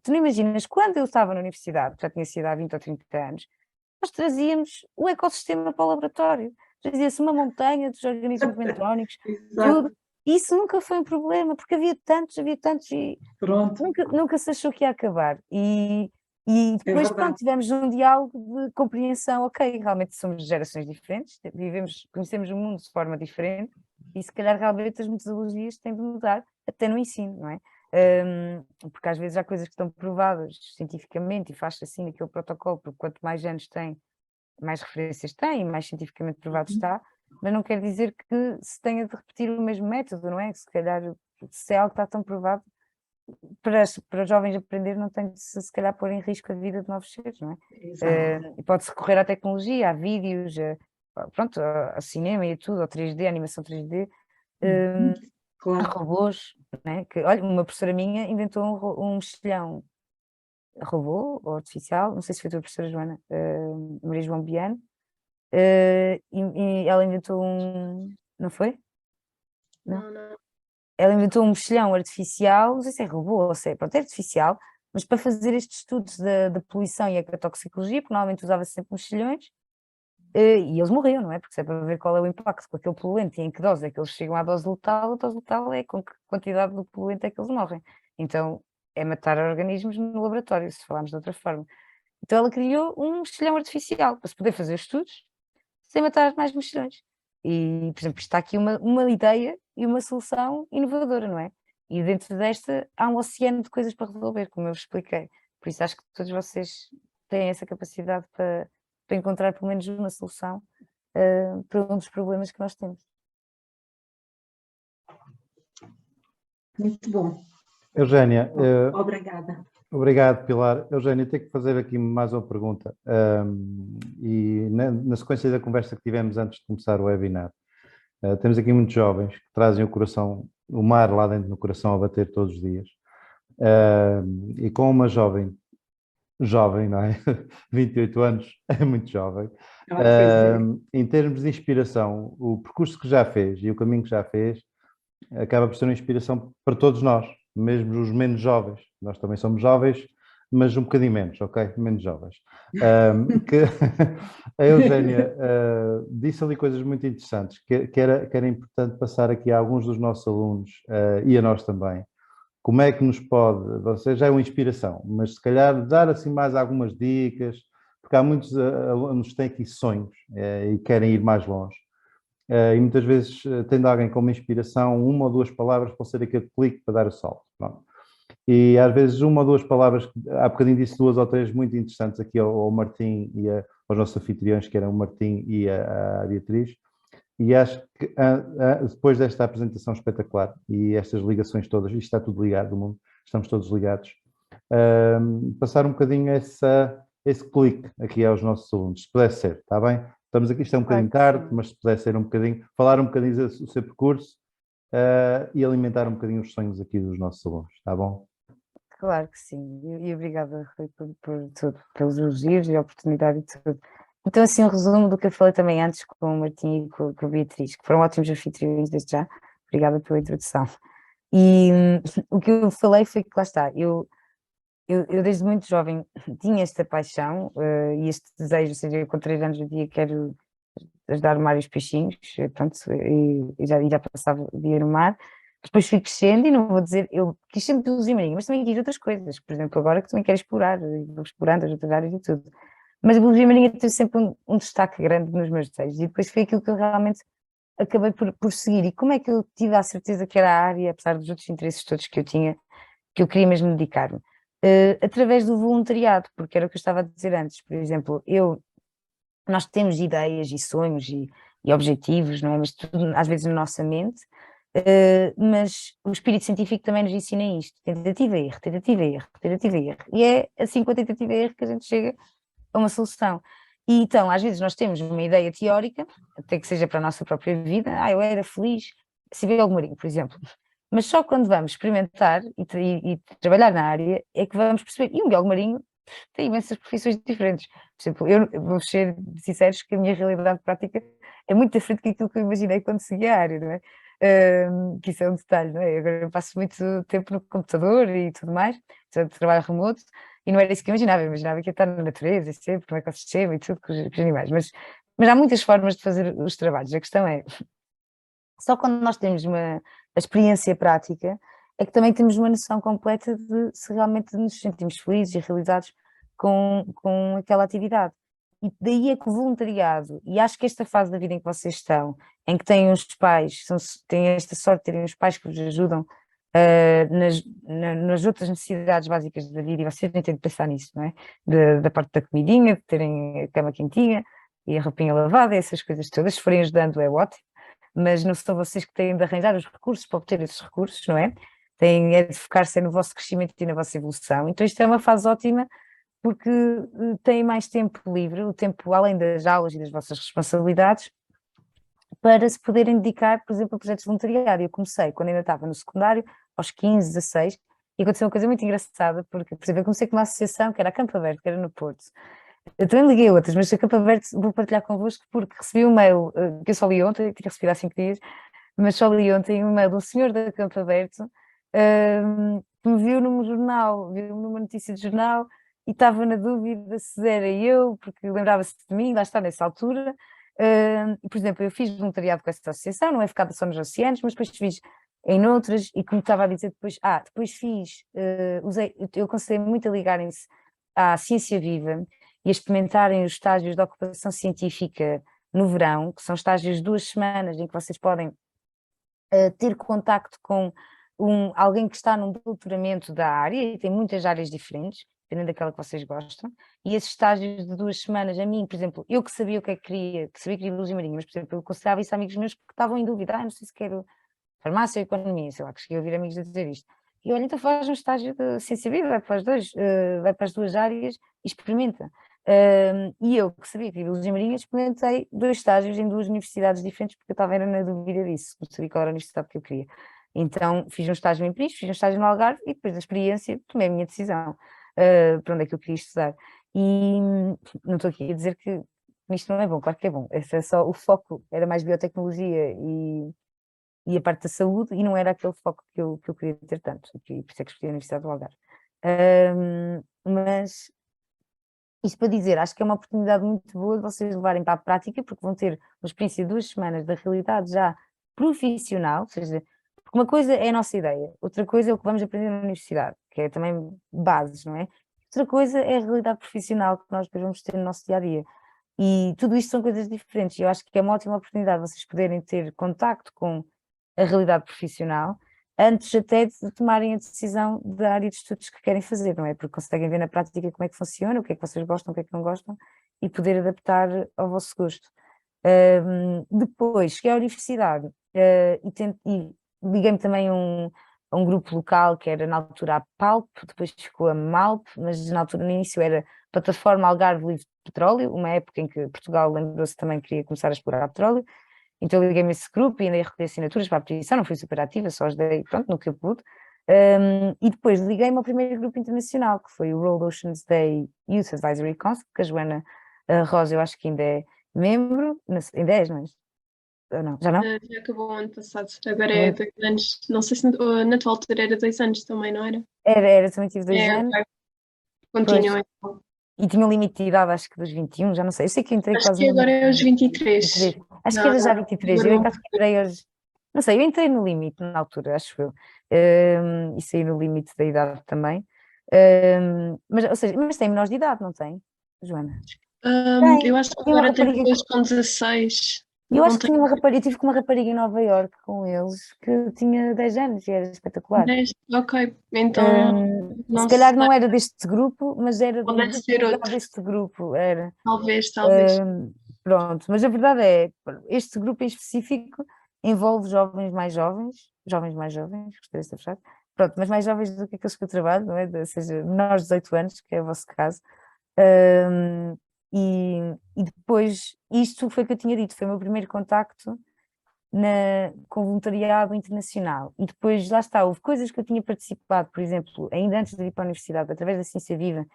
tu não imaginas, quando eu estava na universidade, já tinha sido há 20 ou 30 anos, nós trazíamos o ecossistema para o laboratório, trazia-se uma montanha dos organismos bentrónicos, tudo, e isso nunca foi um problema, porque havia tantos, e nunca se achou que ia acabar, e depois, pronto, tivemos um diálogo de compreensão, ok, realmente somos de gerações diferentes, conhecemos o mundo de forma diferente, e se calhar realmente as metodologias têm de mudar, até no ensino, não é? Porque às vezes há coisas que estão provadas cientificamente e faz-se assim naquele protocolo, porque quanto mais anos tem, mais referências tem e mais cientificamente provado está, mas não quer dizer que se tenha de repetir o mesmo método, não é? Se calhar, se é algo que está tão provado, para os jovens aprender não tem de se calhar pôr em risco a vida de novos seres, não é? Exato. E pode-se recorrer à tecnologia, a vídeos, pronto, a cinema e a tudo, ao 3D, a animação 3D, a Claro. robôs, né? Que, olha, uma professora minha inventou um mexilhão robô ou artificial, não sei se foi a tua professora Joana, Maria João Biano, e ela inventou não foi? Não. Não. Ela inventou um mexilhão artificial, não sei se é robô ou se é, pronto, é artificial, mas para fazer estes estudos da poluição e a toxicologia, porque normalmente usava-se sempre mexilhões, e eles morriam, não é? Porque se é para ver qual é o impacto com aquele poluente e em que dose é que eles chegam à dose letal, a dose letal é com que quantidade do poluente é que eles morrem. Então é matar organismos no laboratório, se falarmos de outra forma. Então ela criou um mexilhão artificial para se poder fazer estudos sem matar mais mexilhões. E, por exemplo, está aqui uma ideia e uma solução inovadora, não é? E dentro desta há um oceano de coisas para resolver, como eu vos expliquei. Por isso acho que todos vocês têm essa capacidade para encontrar pelo menos uma solução para um dos problemas que nós temos. Muito bom. Eugénia, Obrigada. obrigado, Pilar. Eugénia, tenho que fazer aqui mais uma pergunta. E na sequência da conversa que tivemos antes de começar o webinar, temos aqui muitos jovens que trazem o coração, o mar lá dentro no coração a bater todos os dias. E com uma jovem, não é? 28 anos, é muito jovem. Em termos de inspiração, o percurso que já fez e o caminho que já fez acaba por ser uma inspiração para todos nós, mesmo os menos jovens. Nós também somos jovens, mas um bocadinho menos, ok? Menos jovens. Que a Eugénia disse ali coisas muito interessantes, que era importante passar aqui a alguns dos nossos alunos e a nós também. Como é que nos pode, você já é uma inspiração, mas se calhar dar assim mais algumas dicas, porque há muitos alunos que têm aqui sonhos e querem ir mais longe. E muitas vezes, tendo alguém como inspiração, uma ou duas palavras pode ser aquele clique para dar o salto. Pronto. E às vezes uma ou duas palavras, há bocadinho disse duas ou três muito interessantes aqui ao Martim e aos nossos anfitriões, que eram o Martim e a Beatriz, e acho que depois desta apresentação espetacular e estas ligações todas, isto está tudo ligado, o mundo, estamos todos ligados, passar um bocadinho esse clique aqui aos nossos alunos, se pudesse ser, está bem? Estamos aqui, isto é um bocadinho tarde, mas se pudesse ser um bocadinho, falar um bocadinho do seu percurso e alimentar um bocadinho os sonhos aqui dos nossos alunos, está bom? Claro que sim, e obrigada, Rui, por tudo, pelos elogios e a oportunidade e tudo. Então, assim, um resumo do que eu falei também antes com o Martim e com a Beatriz, que foram ótimos anfitriões desde já. Obrigada pela introdução. E o que eu falei foi que, lá está, eu desde muito jovem tinha esta paixão e este desejo, ou seja, eu com 3 anos do dia quero ajudar o mar e os peixinhos, pronto, e já passava o dia no mar. Depois fui crescendo e não vou dizer, eu quis sempre biologia marinha, mas também quis outras coisas, por exemplo, agora que também quero explorar, e vou explorando as outras áreas e tudo. Mas a biologia marinha teve sempre um destaque grande nos meus desejos e depois foi aquilo que eu realmente acabei por seguir. E como é que eu tive a certeza que era a área, apesar dos outros interesses todos que eu tinha, que eu queria mesmo dedicar-me? Através do voluntariado, porque era o que eu estava a dizer antes. Por exemplo, nós temos ideias e sonhos e objetivos, não é? Mas tudo às vezes na nossa mente, mas o espírito científico também nos ensina isto, tentativa e erro, tentativa e erro, tentativa e erro. E é assim com a tentativa e erro que a gente chega a uma solução. E então, às vezes nós temos uma ideia teórica, até que seja para a nossa própria vida, eu era feliz se ver algo marinho, por exemplo. Mas só quando vamos experimentar e trabalhar na área é que vamos perceber, e um biólogo marinho tem imensas profissões diferentes. Por exemplo, eu vou ser sinceros que a minha realidade prática é muito diferente daquilo que eu imaginei quando segui a área, não é? Que isso é um detalhe, não é? Agora eu passo muito tempo no computador e tudo mais, trabalho remoto, e não era isso que eu imaginava que ia estar na natureza, e sempre no ecossistema e tudo com os animais, mas há muitas formas de fazer os trabalhos, a questão é, só quando nós temos a experiência prática, é que também temos uma noção completa de se realmente nos sentimos felizes e realizados com aquela atividade. E daí é que o voluntariado, e acho que esta fase da vida em que vocês estão, em que têm os pais, têm esta sorte de terem os pais que vos ajudam nas outras necessidades básicas da vida, e vocês nem têm de pensar nisso, não é? Da parte da comidinha, de terem a cama quentinha e a roupinha lavada, essas coisas todas, se forem ajudando é ótimo, mas não são vocês que têm de arranjar os recursos para obter esses recursos, não é? é de focar-se no vosso crescimento e na vossa evolução. Então isto é uma fase ótima porque têm mais tempo livre, o tempo além das aulas e das vossas responsabilidades, para se poderem dedicar, por exemplo, a projetos de voluntariado. Eu comecei quando ainda estava no secundário, aos 15, 16, e aconteceu uma coisa muito engraçada, porque, por exemplo, eu comecei com uma associação que era a Campo Aberto, que era no Porto. Eu também liguei outras, mas a Campo Aberto vou partilhar convosco porque recebi um mail, que eu só li ontem, tinha recebido há 5 dias, mas só li ontem um mail de um senhor da Campo Aberto, que me viu num jornal, viu numa notícia de jornal, e estava na dúvida se era eu, porque lembrava-se de mim, lá está, nessa altura. Por exemplo, eu fiz voluntariado com essa associação, não é ficada só nos oceanos, mas depois fiz em outras, e como estava a dizer depois fiz, eu aconselhei muito a ligarem-se à Ciência Viva e a experimentarem os estágios de ocupação científica no verão, que são estágios de 2 semanas em que vocês podem ter contacto com alguém que está num doutoramento da área, e tem muitas áreas diferentes, dependendo daquela que vocês gostam, e esses estágios de 2 semanas, a mim, por exemplo, eu que sabia o que é que queria, que sabia que queria biologia marinha, mas, por exemplo, eu aconselhava isso a amigos meus que estavam em dúvida, não sei se quero farmácia ou economia, sei lá, que cheguei a ouvir amigos a dizer isto. E olha, então faz um estágio de ciência viva, vai para vai para as 2 áreas e experimenta. E eu, que sabia que queria biologia marinha, experimentei 2 estágios em 2 universidades diferentes, porque eu estava era na dúvida disso, não sabia qual era a universidade que eu queria. Então fiz um estágio em Peniche, fiz um estágio no Algarve e depois da experiência tomei a minha decisão para onde é que eu queria estudar. E não estou aqui a dizer que isto não é bom, claro que é bom. Esse é só, o foco era mais biotecnologia e a parte da saúde, e não era aquele foco que eu queria ter tanto, e por isso é que escolhi a Universidade do Algarve. Mas isto para dizer, acho que é uma oportunidade muito boa de vocês levarem para a prática, porque vão ter uma experiência de 2 semanas da realidade já profissional, ou seja, porque uma coisa é a nossa ideia, outra coisa é o que vamos aprender na universidade, que é também bases, não é? Outra coisa é a realidade profissional que nós depois vamos ter no nosso dia-a-dia. E tudo isto são coisas diferentes, e eu acho que é uma ótima oportunidade vocês poderem ter contacto com a realidade profissional antes até de tomarem a decisão da área de estudos que querem fazer, não é? Porque conseguem ver na prática como é que funciona, o que é que vocês gostam, o que é que não gostam, e poder adaptar ao vosso gosto. Depois, cheguei à universidade e liguei-me também a um grupo local que era na altura a PALP, depois ficou a MALP, mas na altura, no início, era Plataforma Algarve Livre de Petróleo, uma época em que Portugal lembrou-se também que queria começar a explorar petróleo. Então eu liguei-me a esse grupo e andei a recolher assinaturas para a petição, não fui super ativa, só ajudei, pronto, no que eu pude. E depois liguei-me ao primeiro grupo internacional, que foi o World Oceans Day Youth Advisory Council, que a Joana Rosa, eu acho que ainda é membro, ainda és, não és? Ou não? Já não? Já acabou o ano passado, agora é 2 anos. Não sei se na tua altura era 2 anos também, não era? Era, também tive 2 anos. Ok. Continua então. E tinha um limite de idade, acho que dos 21, já não sei. Eu sei que entrei Acho quase que agora é aos 23. 23. Acho que Não, era já 23, eu acho que entrei aos... Não sei, eu entrei no limite na altura, acho eu. E saí no limite da idade também. Mas, ou seja, mas tem menores de idade, não tem, Joana? Eu acho que Tem uma agora tem rapariga- pessoas com 16. Eu Não acho que tem tinha uma rapariga, eu tive com uma rapariga em Nova Iorque com eles que tinha 10 anos e era espetacular. 10. Ok, então Se não calhar sei. não era deste grupo, mas era Ou do deve grupo ser legal outro. deste grupo, era. Talvez. Pronto, mas a verdade é, este grupo em específico envolve jovens mais jovens, gostei desta frase, pronto, mas mais jovens do que aqueles que eu trabalho, não é? Ou seja, menores de 18 anos, que é o vosso caso. E depois, isto foi o que eu tinha dito, foi o meu primeiro contacto com voluntariado internacional. E depois, lá está, houve coisas que eu tinha participado, por exemplo, ainda antes de ir para a universidade, através da Ciência Viva,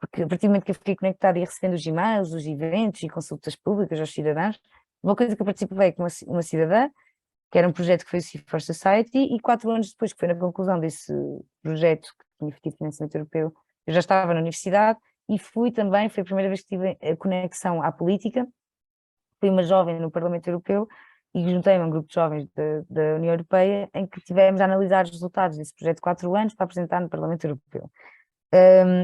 porque a partir do momento que eu fiquei conectada e recebendo os e-mails, os eventos e consultas públicas aos cidadãos, uma coisa que eu participei com uma cidadã, que era um projeto que foi o Sea for Society, e 4 anos depois, que foi na conclusão desse projeto, que tinha efetivo financiamento europeu, eu já estava na universidade e foi a primeira vez que tive a conexão à política. Fui uma jovem no Parlamento Europeu e juntei-me a um grupo de jovens da União Europeia em que tivemos a analisar os resultados desse projeto de 4 anos para apresentar no Parlamento Europeu.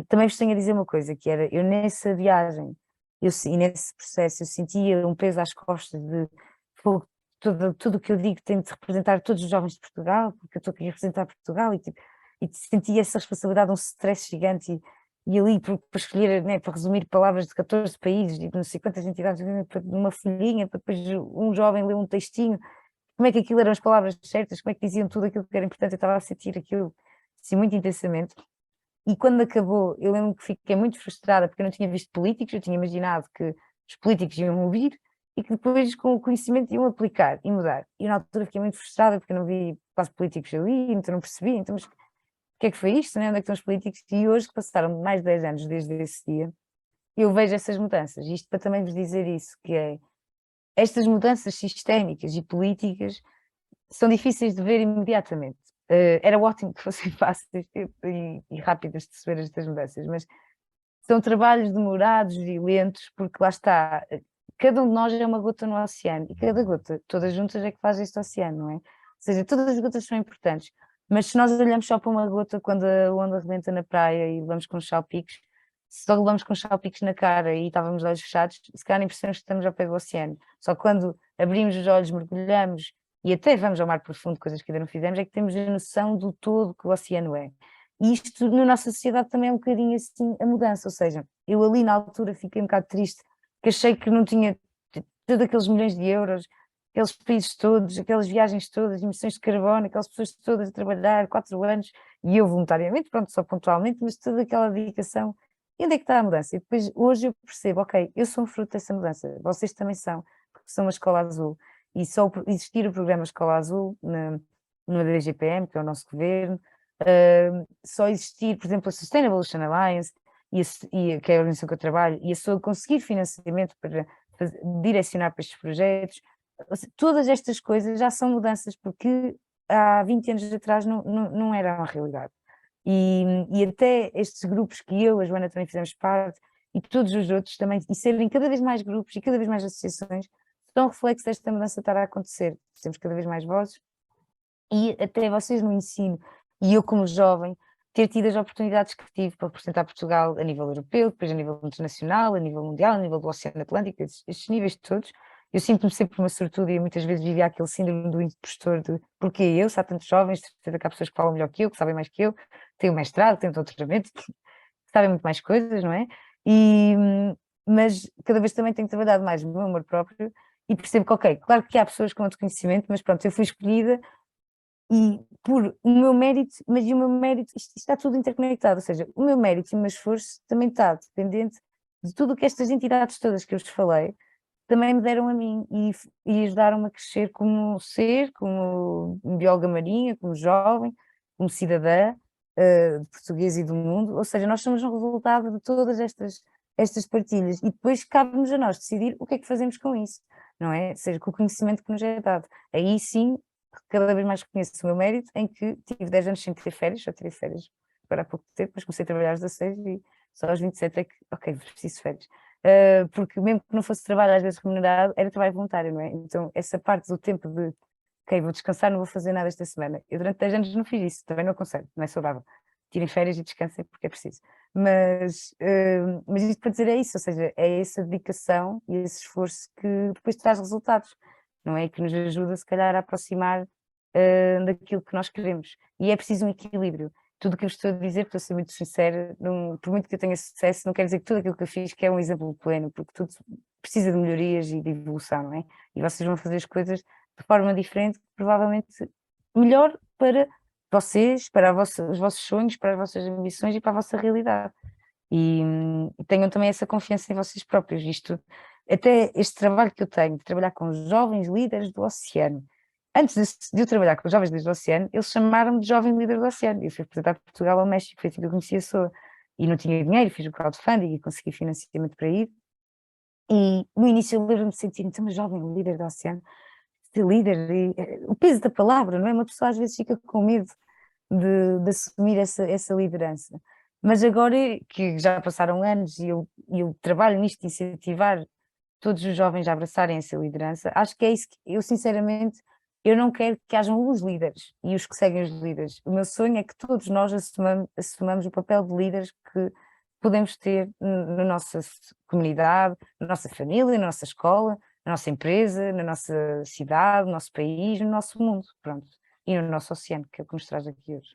Também vos tenho a dizer uma coisa, que era, eu nessa viagem e nesse processo eu sentia um peso às costas de tudo o que eu digo tem de representar todos os jovens de Portugal, porque eu estou aqui a representar Portugal e sentia essa responsabilidade, um stress gigante e ali para escolher, né, para resumir palavras de 14 países e de não sei quantas entidades numa folhinha, para depois um jovem ler um textinho como é que aquilo eram as palavras certas, como é que diziam tudo aquilo que era importante, eu estava a sentir aquilo assim, muito intensamente. E quando acabou, eu lembro que fiquei muito frustrada porque eu não tinha visto políticos, eu tinha imaginado que os políticos iam ouvir e que depois com o conhecimento iam aplicar e mudar. E na altura fiquei muito frustrada porque eu não vi quase políticos ali, então não percebi, então mas o que é que foi isto, né? Onde é que estão os políticos? E hoje que passaram mais de 10 anos desde esse dia, eu vejo essas mudanças. Isto para também vos dizer isso, que é estas mudanças sistémicas e políticas são difíceis de ver imediatamente. Era ótimo que fossem fáceis e rápidas de perceber estas mudanças, mas são trabalhos demorados e lentos, porque lá está, cada um de nós é uma gota no oceano, e cada gota, todas juntas, é que faz este oceano, não é? Ou seja, todas as gotas são importantes, mas se nós olhamos só para uma gota quando a onda rebenta na praia e levamos com os salpicos, se só levamos com os salpicos na cara e estávamos de olhos fechados, se calhar nem percebemos que estamos ao pé do oceano. Só quando abrimos os olhos, mergulhamos e até vamos ao mar profundo, coisas que ainda não fizemos, é que temos a noção do todo que o oceano é. E isto na nossa sociedade também é um bocadinho assim a mudança, ou seja, eu ali na altura fiquei um bocado triste, que achei que não tinha todos aqueles milhões de euros, aqueles países todos, aquelas viagens todas, emissões de carbono, aquelas pessoas todas a trabalhar 4 anos, e eu voluntariamente, pronto, só pontualmente, mas toda aquela dedicação. E onde é que está a mudança? E depois hoje eu percebo, ok, eu sou um fruto dessa mudança, vocês também são, porque são uma escola azul, e só por existir o programa Escola Azul no DGPM, que é o nosso governo, só existir, por exemplo, a Sustainable Ocean Alliance, que é a organização que eu trabalho, e a SOAG conseguir financiamento para direcionar para estes projetos, todas estas coisas já são mudanças, porque há 20 anos atrás não era uma realidade. E até estes grupos que eu, a Joana, também fizemos parte, e todos os outros também, e serem cada vez mais grupos e cada vez mais associações, são reflexo desta mudança estar a acontecer. Temos cada vez mais vozes, e até vocês no ensino, e eu como jovem, ter tido as oportunidades que tive para representar Portugal a nível europeu, depois a nível internacional, a nível mundial, a nível do Oceano Atlântico, estes níveis todos, eu sinto-me sempre uma sortuda e muitas vezes vivia aquele síndrome do impostor de porque eu, se há tantos jovens, de certeza que há pessoas que falam melhor que eu, que sabem mais que eu, têm um mestrado, têm um doutoramento, que sabem muito mais coisas, não é? Mas cada vez também tenho trabalhado mais no meu amor próprio e percebo que, ok, claro que há pessoas com outro conhecimento, mas pronto, eu fui escolhida e por o meu mérito, mas e o meu mérito, isto está tudo interconectado, ou seja, o meu mérito e o meu esforço também está dependente de tudo o que estas entidades todas que eu vos falei também me deram a mim e ajudaram-me a crescer como ser, como bióloga marinha, como jovem, como cidadã portuguesa e do mundo, ou seja, nós somos um resultado de todas estas partilhas e depois cabe-nos a nós decidir o que é que fazemos com isso, não é? Ou seja, com o conhecimento que nos é dado. Aí sim, cada vez mais reconheço o meu mérito em que tive 10 anos sem ter férias, só tirei férias agora há pouco tempo, depois comecei a trabalhar aos 16 e só aos 27 é que, ok, preciso de férias. Porque mesmo que não fosse trabalho às vezes remunerado, era trabalho voluntário, não é? Então essa parte do tempo de, ok, vou descansar, não vou fazer nada esta semana. Eu durante 10 anos não fiz isso, também não aconselho, não é saudável. Tirem férias e descansem porque é preciso. Mas isto para dizer é isso, ou seja, é essa dedicação e esse esforço que depois traz resultados, não é? Que nos ajuda se calhar a aproximar daquilo que nós queremos. E é preciso um equilíbrio. Tudo o que eu estou a dizer, porque eu sou muito sincera, por muito que eu tenha sucesso, não quer dizer que tudo aquilo que eu fiz que é um exemplo pleno, porque tudo precisa de melhorias e de evolução, não é? E vocês vão fazer as coisas de forma diferente, provavelmente melhor para vocês, para os vossos sonhos, para as vossas ambições e para a vossa realidade. E tenham também essa confiança em vocês próprios. Isto, até este trabalho que eu tenho, de trabalhar com os jovens líderes do oceano, antes de eu trabalhar com os jovens líderes do oceano, eles chamaram-me de jovem líder do oceano. Eu fui representar Portugal ao México, foi assim que eu conheci a SOA. E não tinha dinheiro, fiz o crowdfunding e consegui financiamento para ir. E no início eu lembro-me de sentir, então, mas jovem líder do oceano, ser líder, o peso da palavra, não é? Uma pessoa às vezes fica com medo de assumir essa liderança. Mas agora que já passaram anos e eu trabalho nisto de incentivar todos os jovens a abraçarem essa liderança, acho que é isso que eu sinceramente, eu não quero que hajam os líderes e os que seguem os líderes. O meu sonho é que todos nós assumamos o papel de líderes que podemos ter na nossa comunidade, na nossa família, na nossa escola, na nossa empresa, na nossa cidade, no nosso país, no nosso mundo, pronto. E no nosso oceano, que é o que nos traz aqui hoje.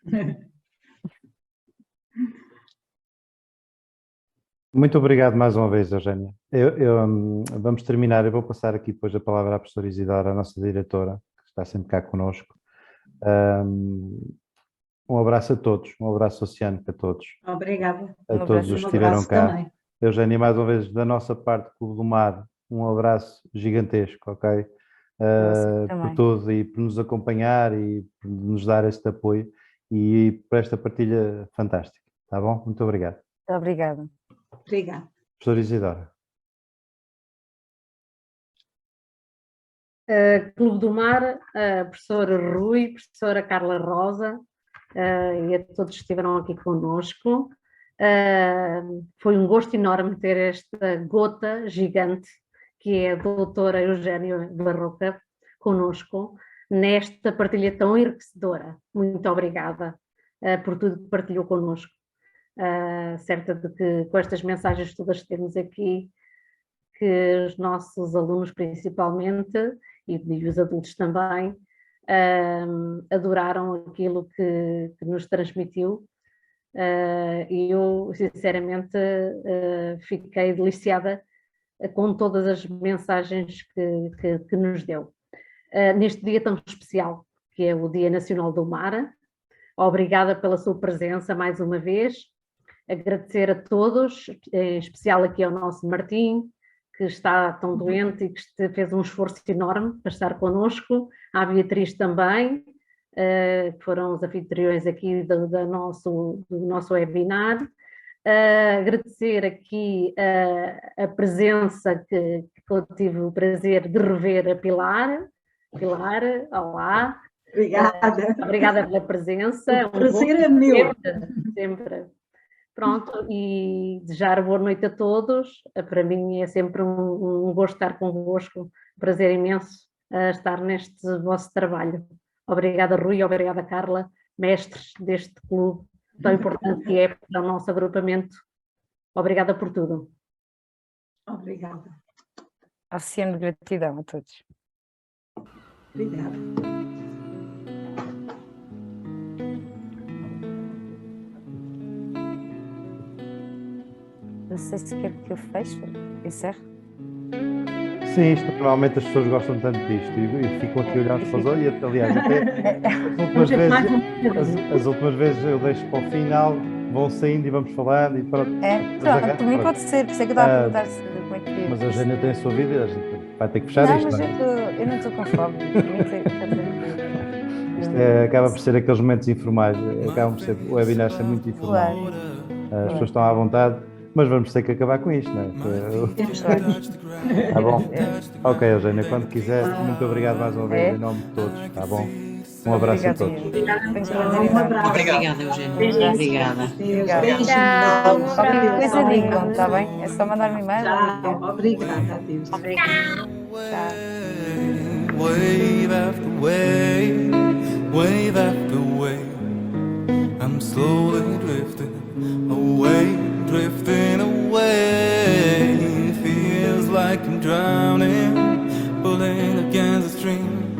Muito obrigado mais uma vez, Eugénia. Vamos terminar, eu vou passar aqui depois a palavra à professora Isidora, a nossa diretora, que está sempre cá connosco. Um abraço a todos, um abraço oceânico a todos, Obrigada. a Um todos abraço. os que Um estiveram abraço cá. também. Eugénia, mais uma vez, da nossa parte, Clube do Mar, um abraço gigantesco, ok? Por também. tudo e por nos acompanhar e por nos dar este apoio e por esta partilha fantástica, tá bom? Muito obrigado. Muito obrigada. Obrigada. Professora Isidora. Clube do Mar, professor Rui, professora Carla Rosa, e a todos que estiveram aqui conosco. Foi um gosto enorme ter esta gota gigante, que é a doutora Eugénia Barroca, conosco, nesta partilha tão enriquecedora. Muito obrigada por tudo que partilhou conosco. Certa de que com estas mensagens todas que temos aqui, que os nossos alunos principalmente, e os adultos também, adoraram aquilo que nos transmitiu. E eu, sinceramente, fiquei deliciada com todas as mensagens que nos deu. Neste dia tão especial, que é o Dia Nacional do Mar, obrigada pela sua presença mais uma vez, agradecer a todos, em especial aqui ao nosso Martim, que está tão doente e que fez um esforço enorme para estar connosco, à Beatriz também, que foram os anfitriões aqui do nosso webinar. Agradecer aqui a presença que eu tive o prazer de rever a Pilar. Pilar, olá. Obrigada. Obrigada pela presença. O prazer é meu. Sempre. Pronto, e desejar boa noite a todos. Para mim é sempre um gosto estar convosco, um prazer imenso estar neste vosso trabalho. Obrigada, Rui, obrigada, Carla, mestres deste clube tão importante que é para o nosso agrupamento. Obrigada por tudo. Obrigada. Oceano de gratidão a todos. Obrigada. Não sei se quer que eu feche, encerre. Sim, isto normalmente as pessoas gostam tanto disto e ficam aqui a olhar uns para os outros e aliás, até as últimas vezes eu deixo para o final, vão saindo e vamos falando e pronto. Pronto, por mim pode ser, por isso é que eu estava a perguntar se como é que é. Mas a Eugénia tem a sua vida e a gente vai ter que fechar Não, isto. mas Não é? eu não estou com fome. Isto acaba por ser aqueles momentos informais, acabam por ser, o webinar ser muito informal. As pessoas estão à vontade, mas vamos ter que acabar com isto, não é? Tá bom? Ok, Eugénia, quando quiser, muito obrigado mais uma vez em nome de todos, tá bom? Um abraço a todos. Um abraço. Obrigada, Eugénia. Obrigada. Beijo. Qualquer coisa digam, está bem? É só mandar-me e-mail. Tchau. Obrigada, adeus. Wave after wave, wave after wave. I'm slowly drifting away, drifting away. Feels like I'm drowning, pulling against the stream.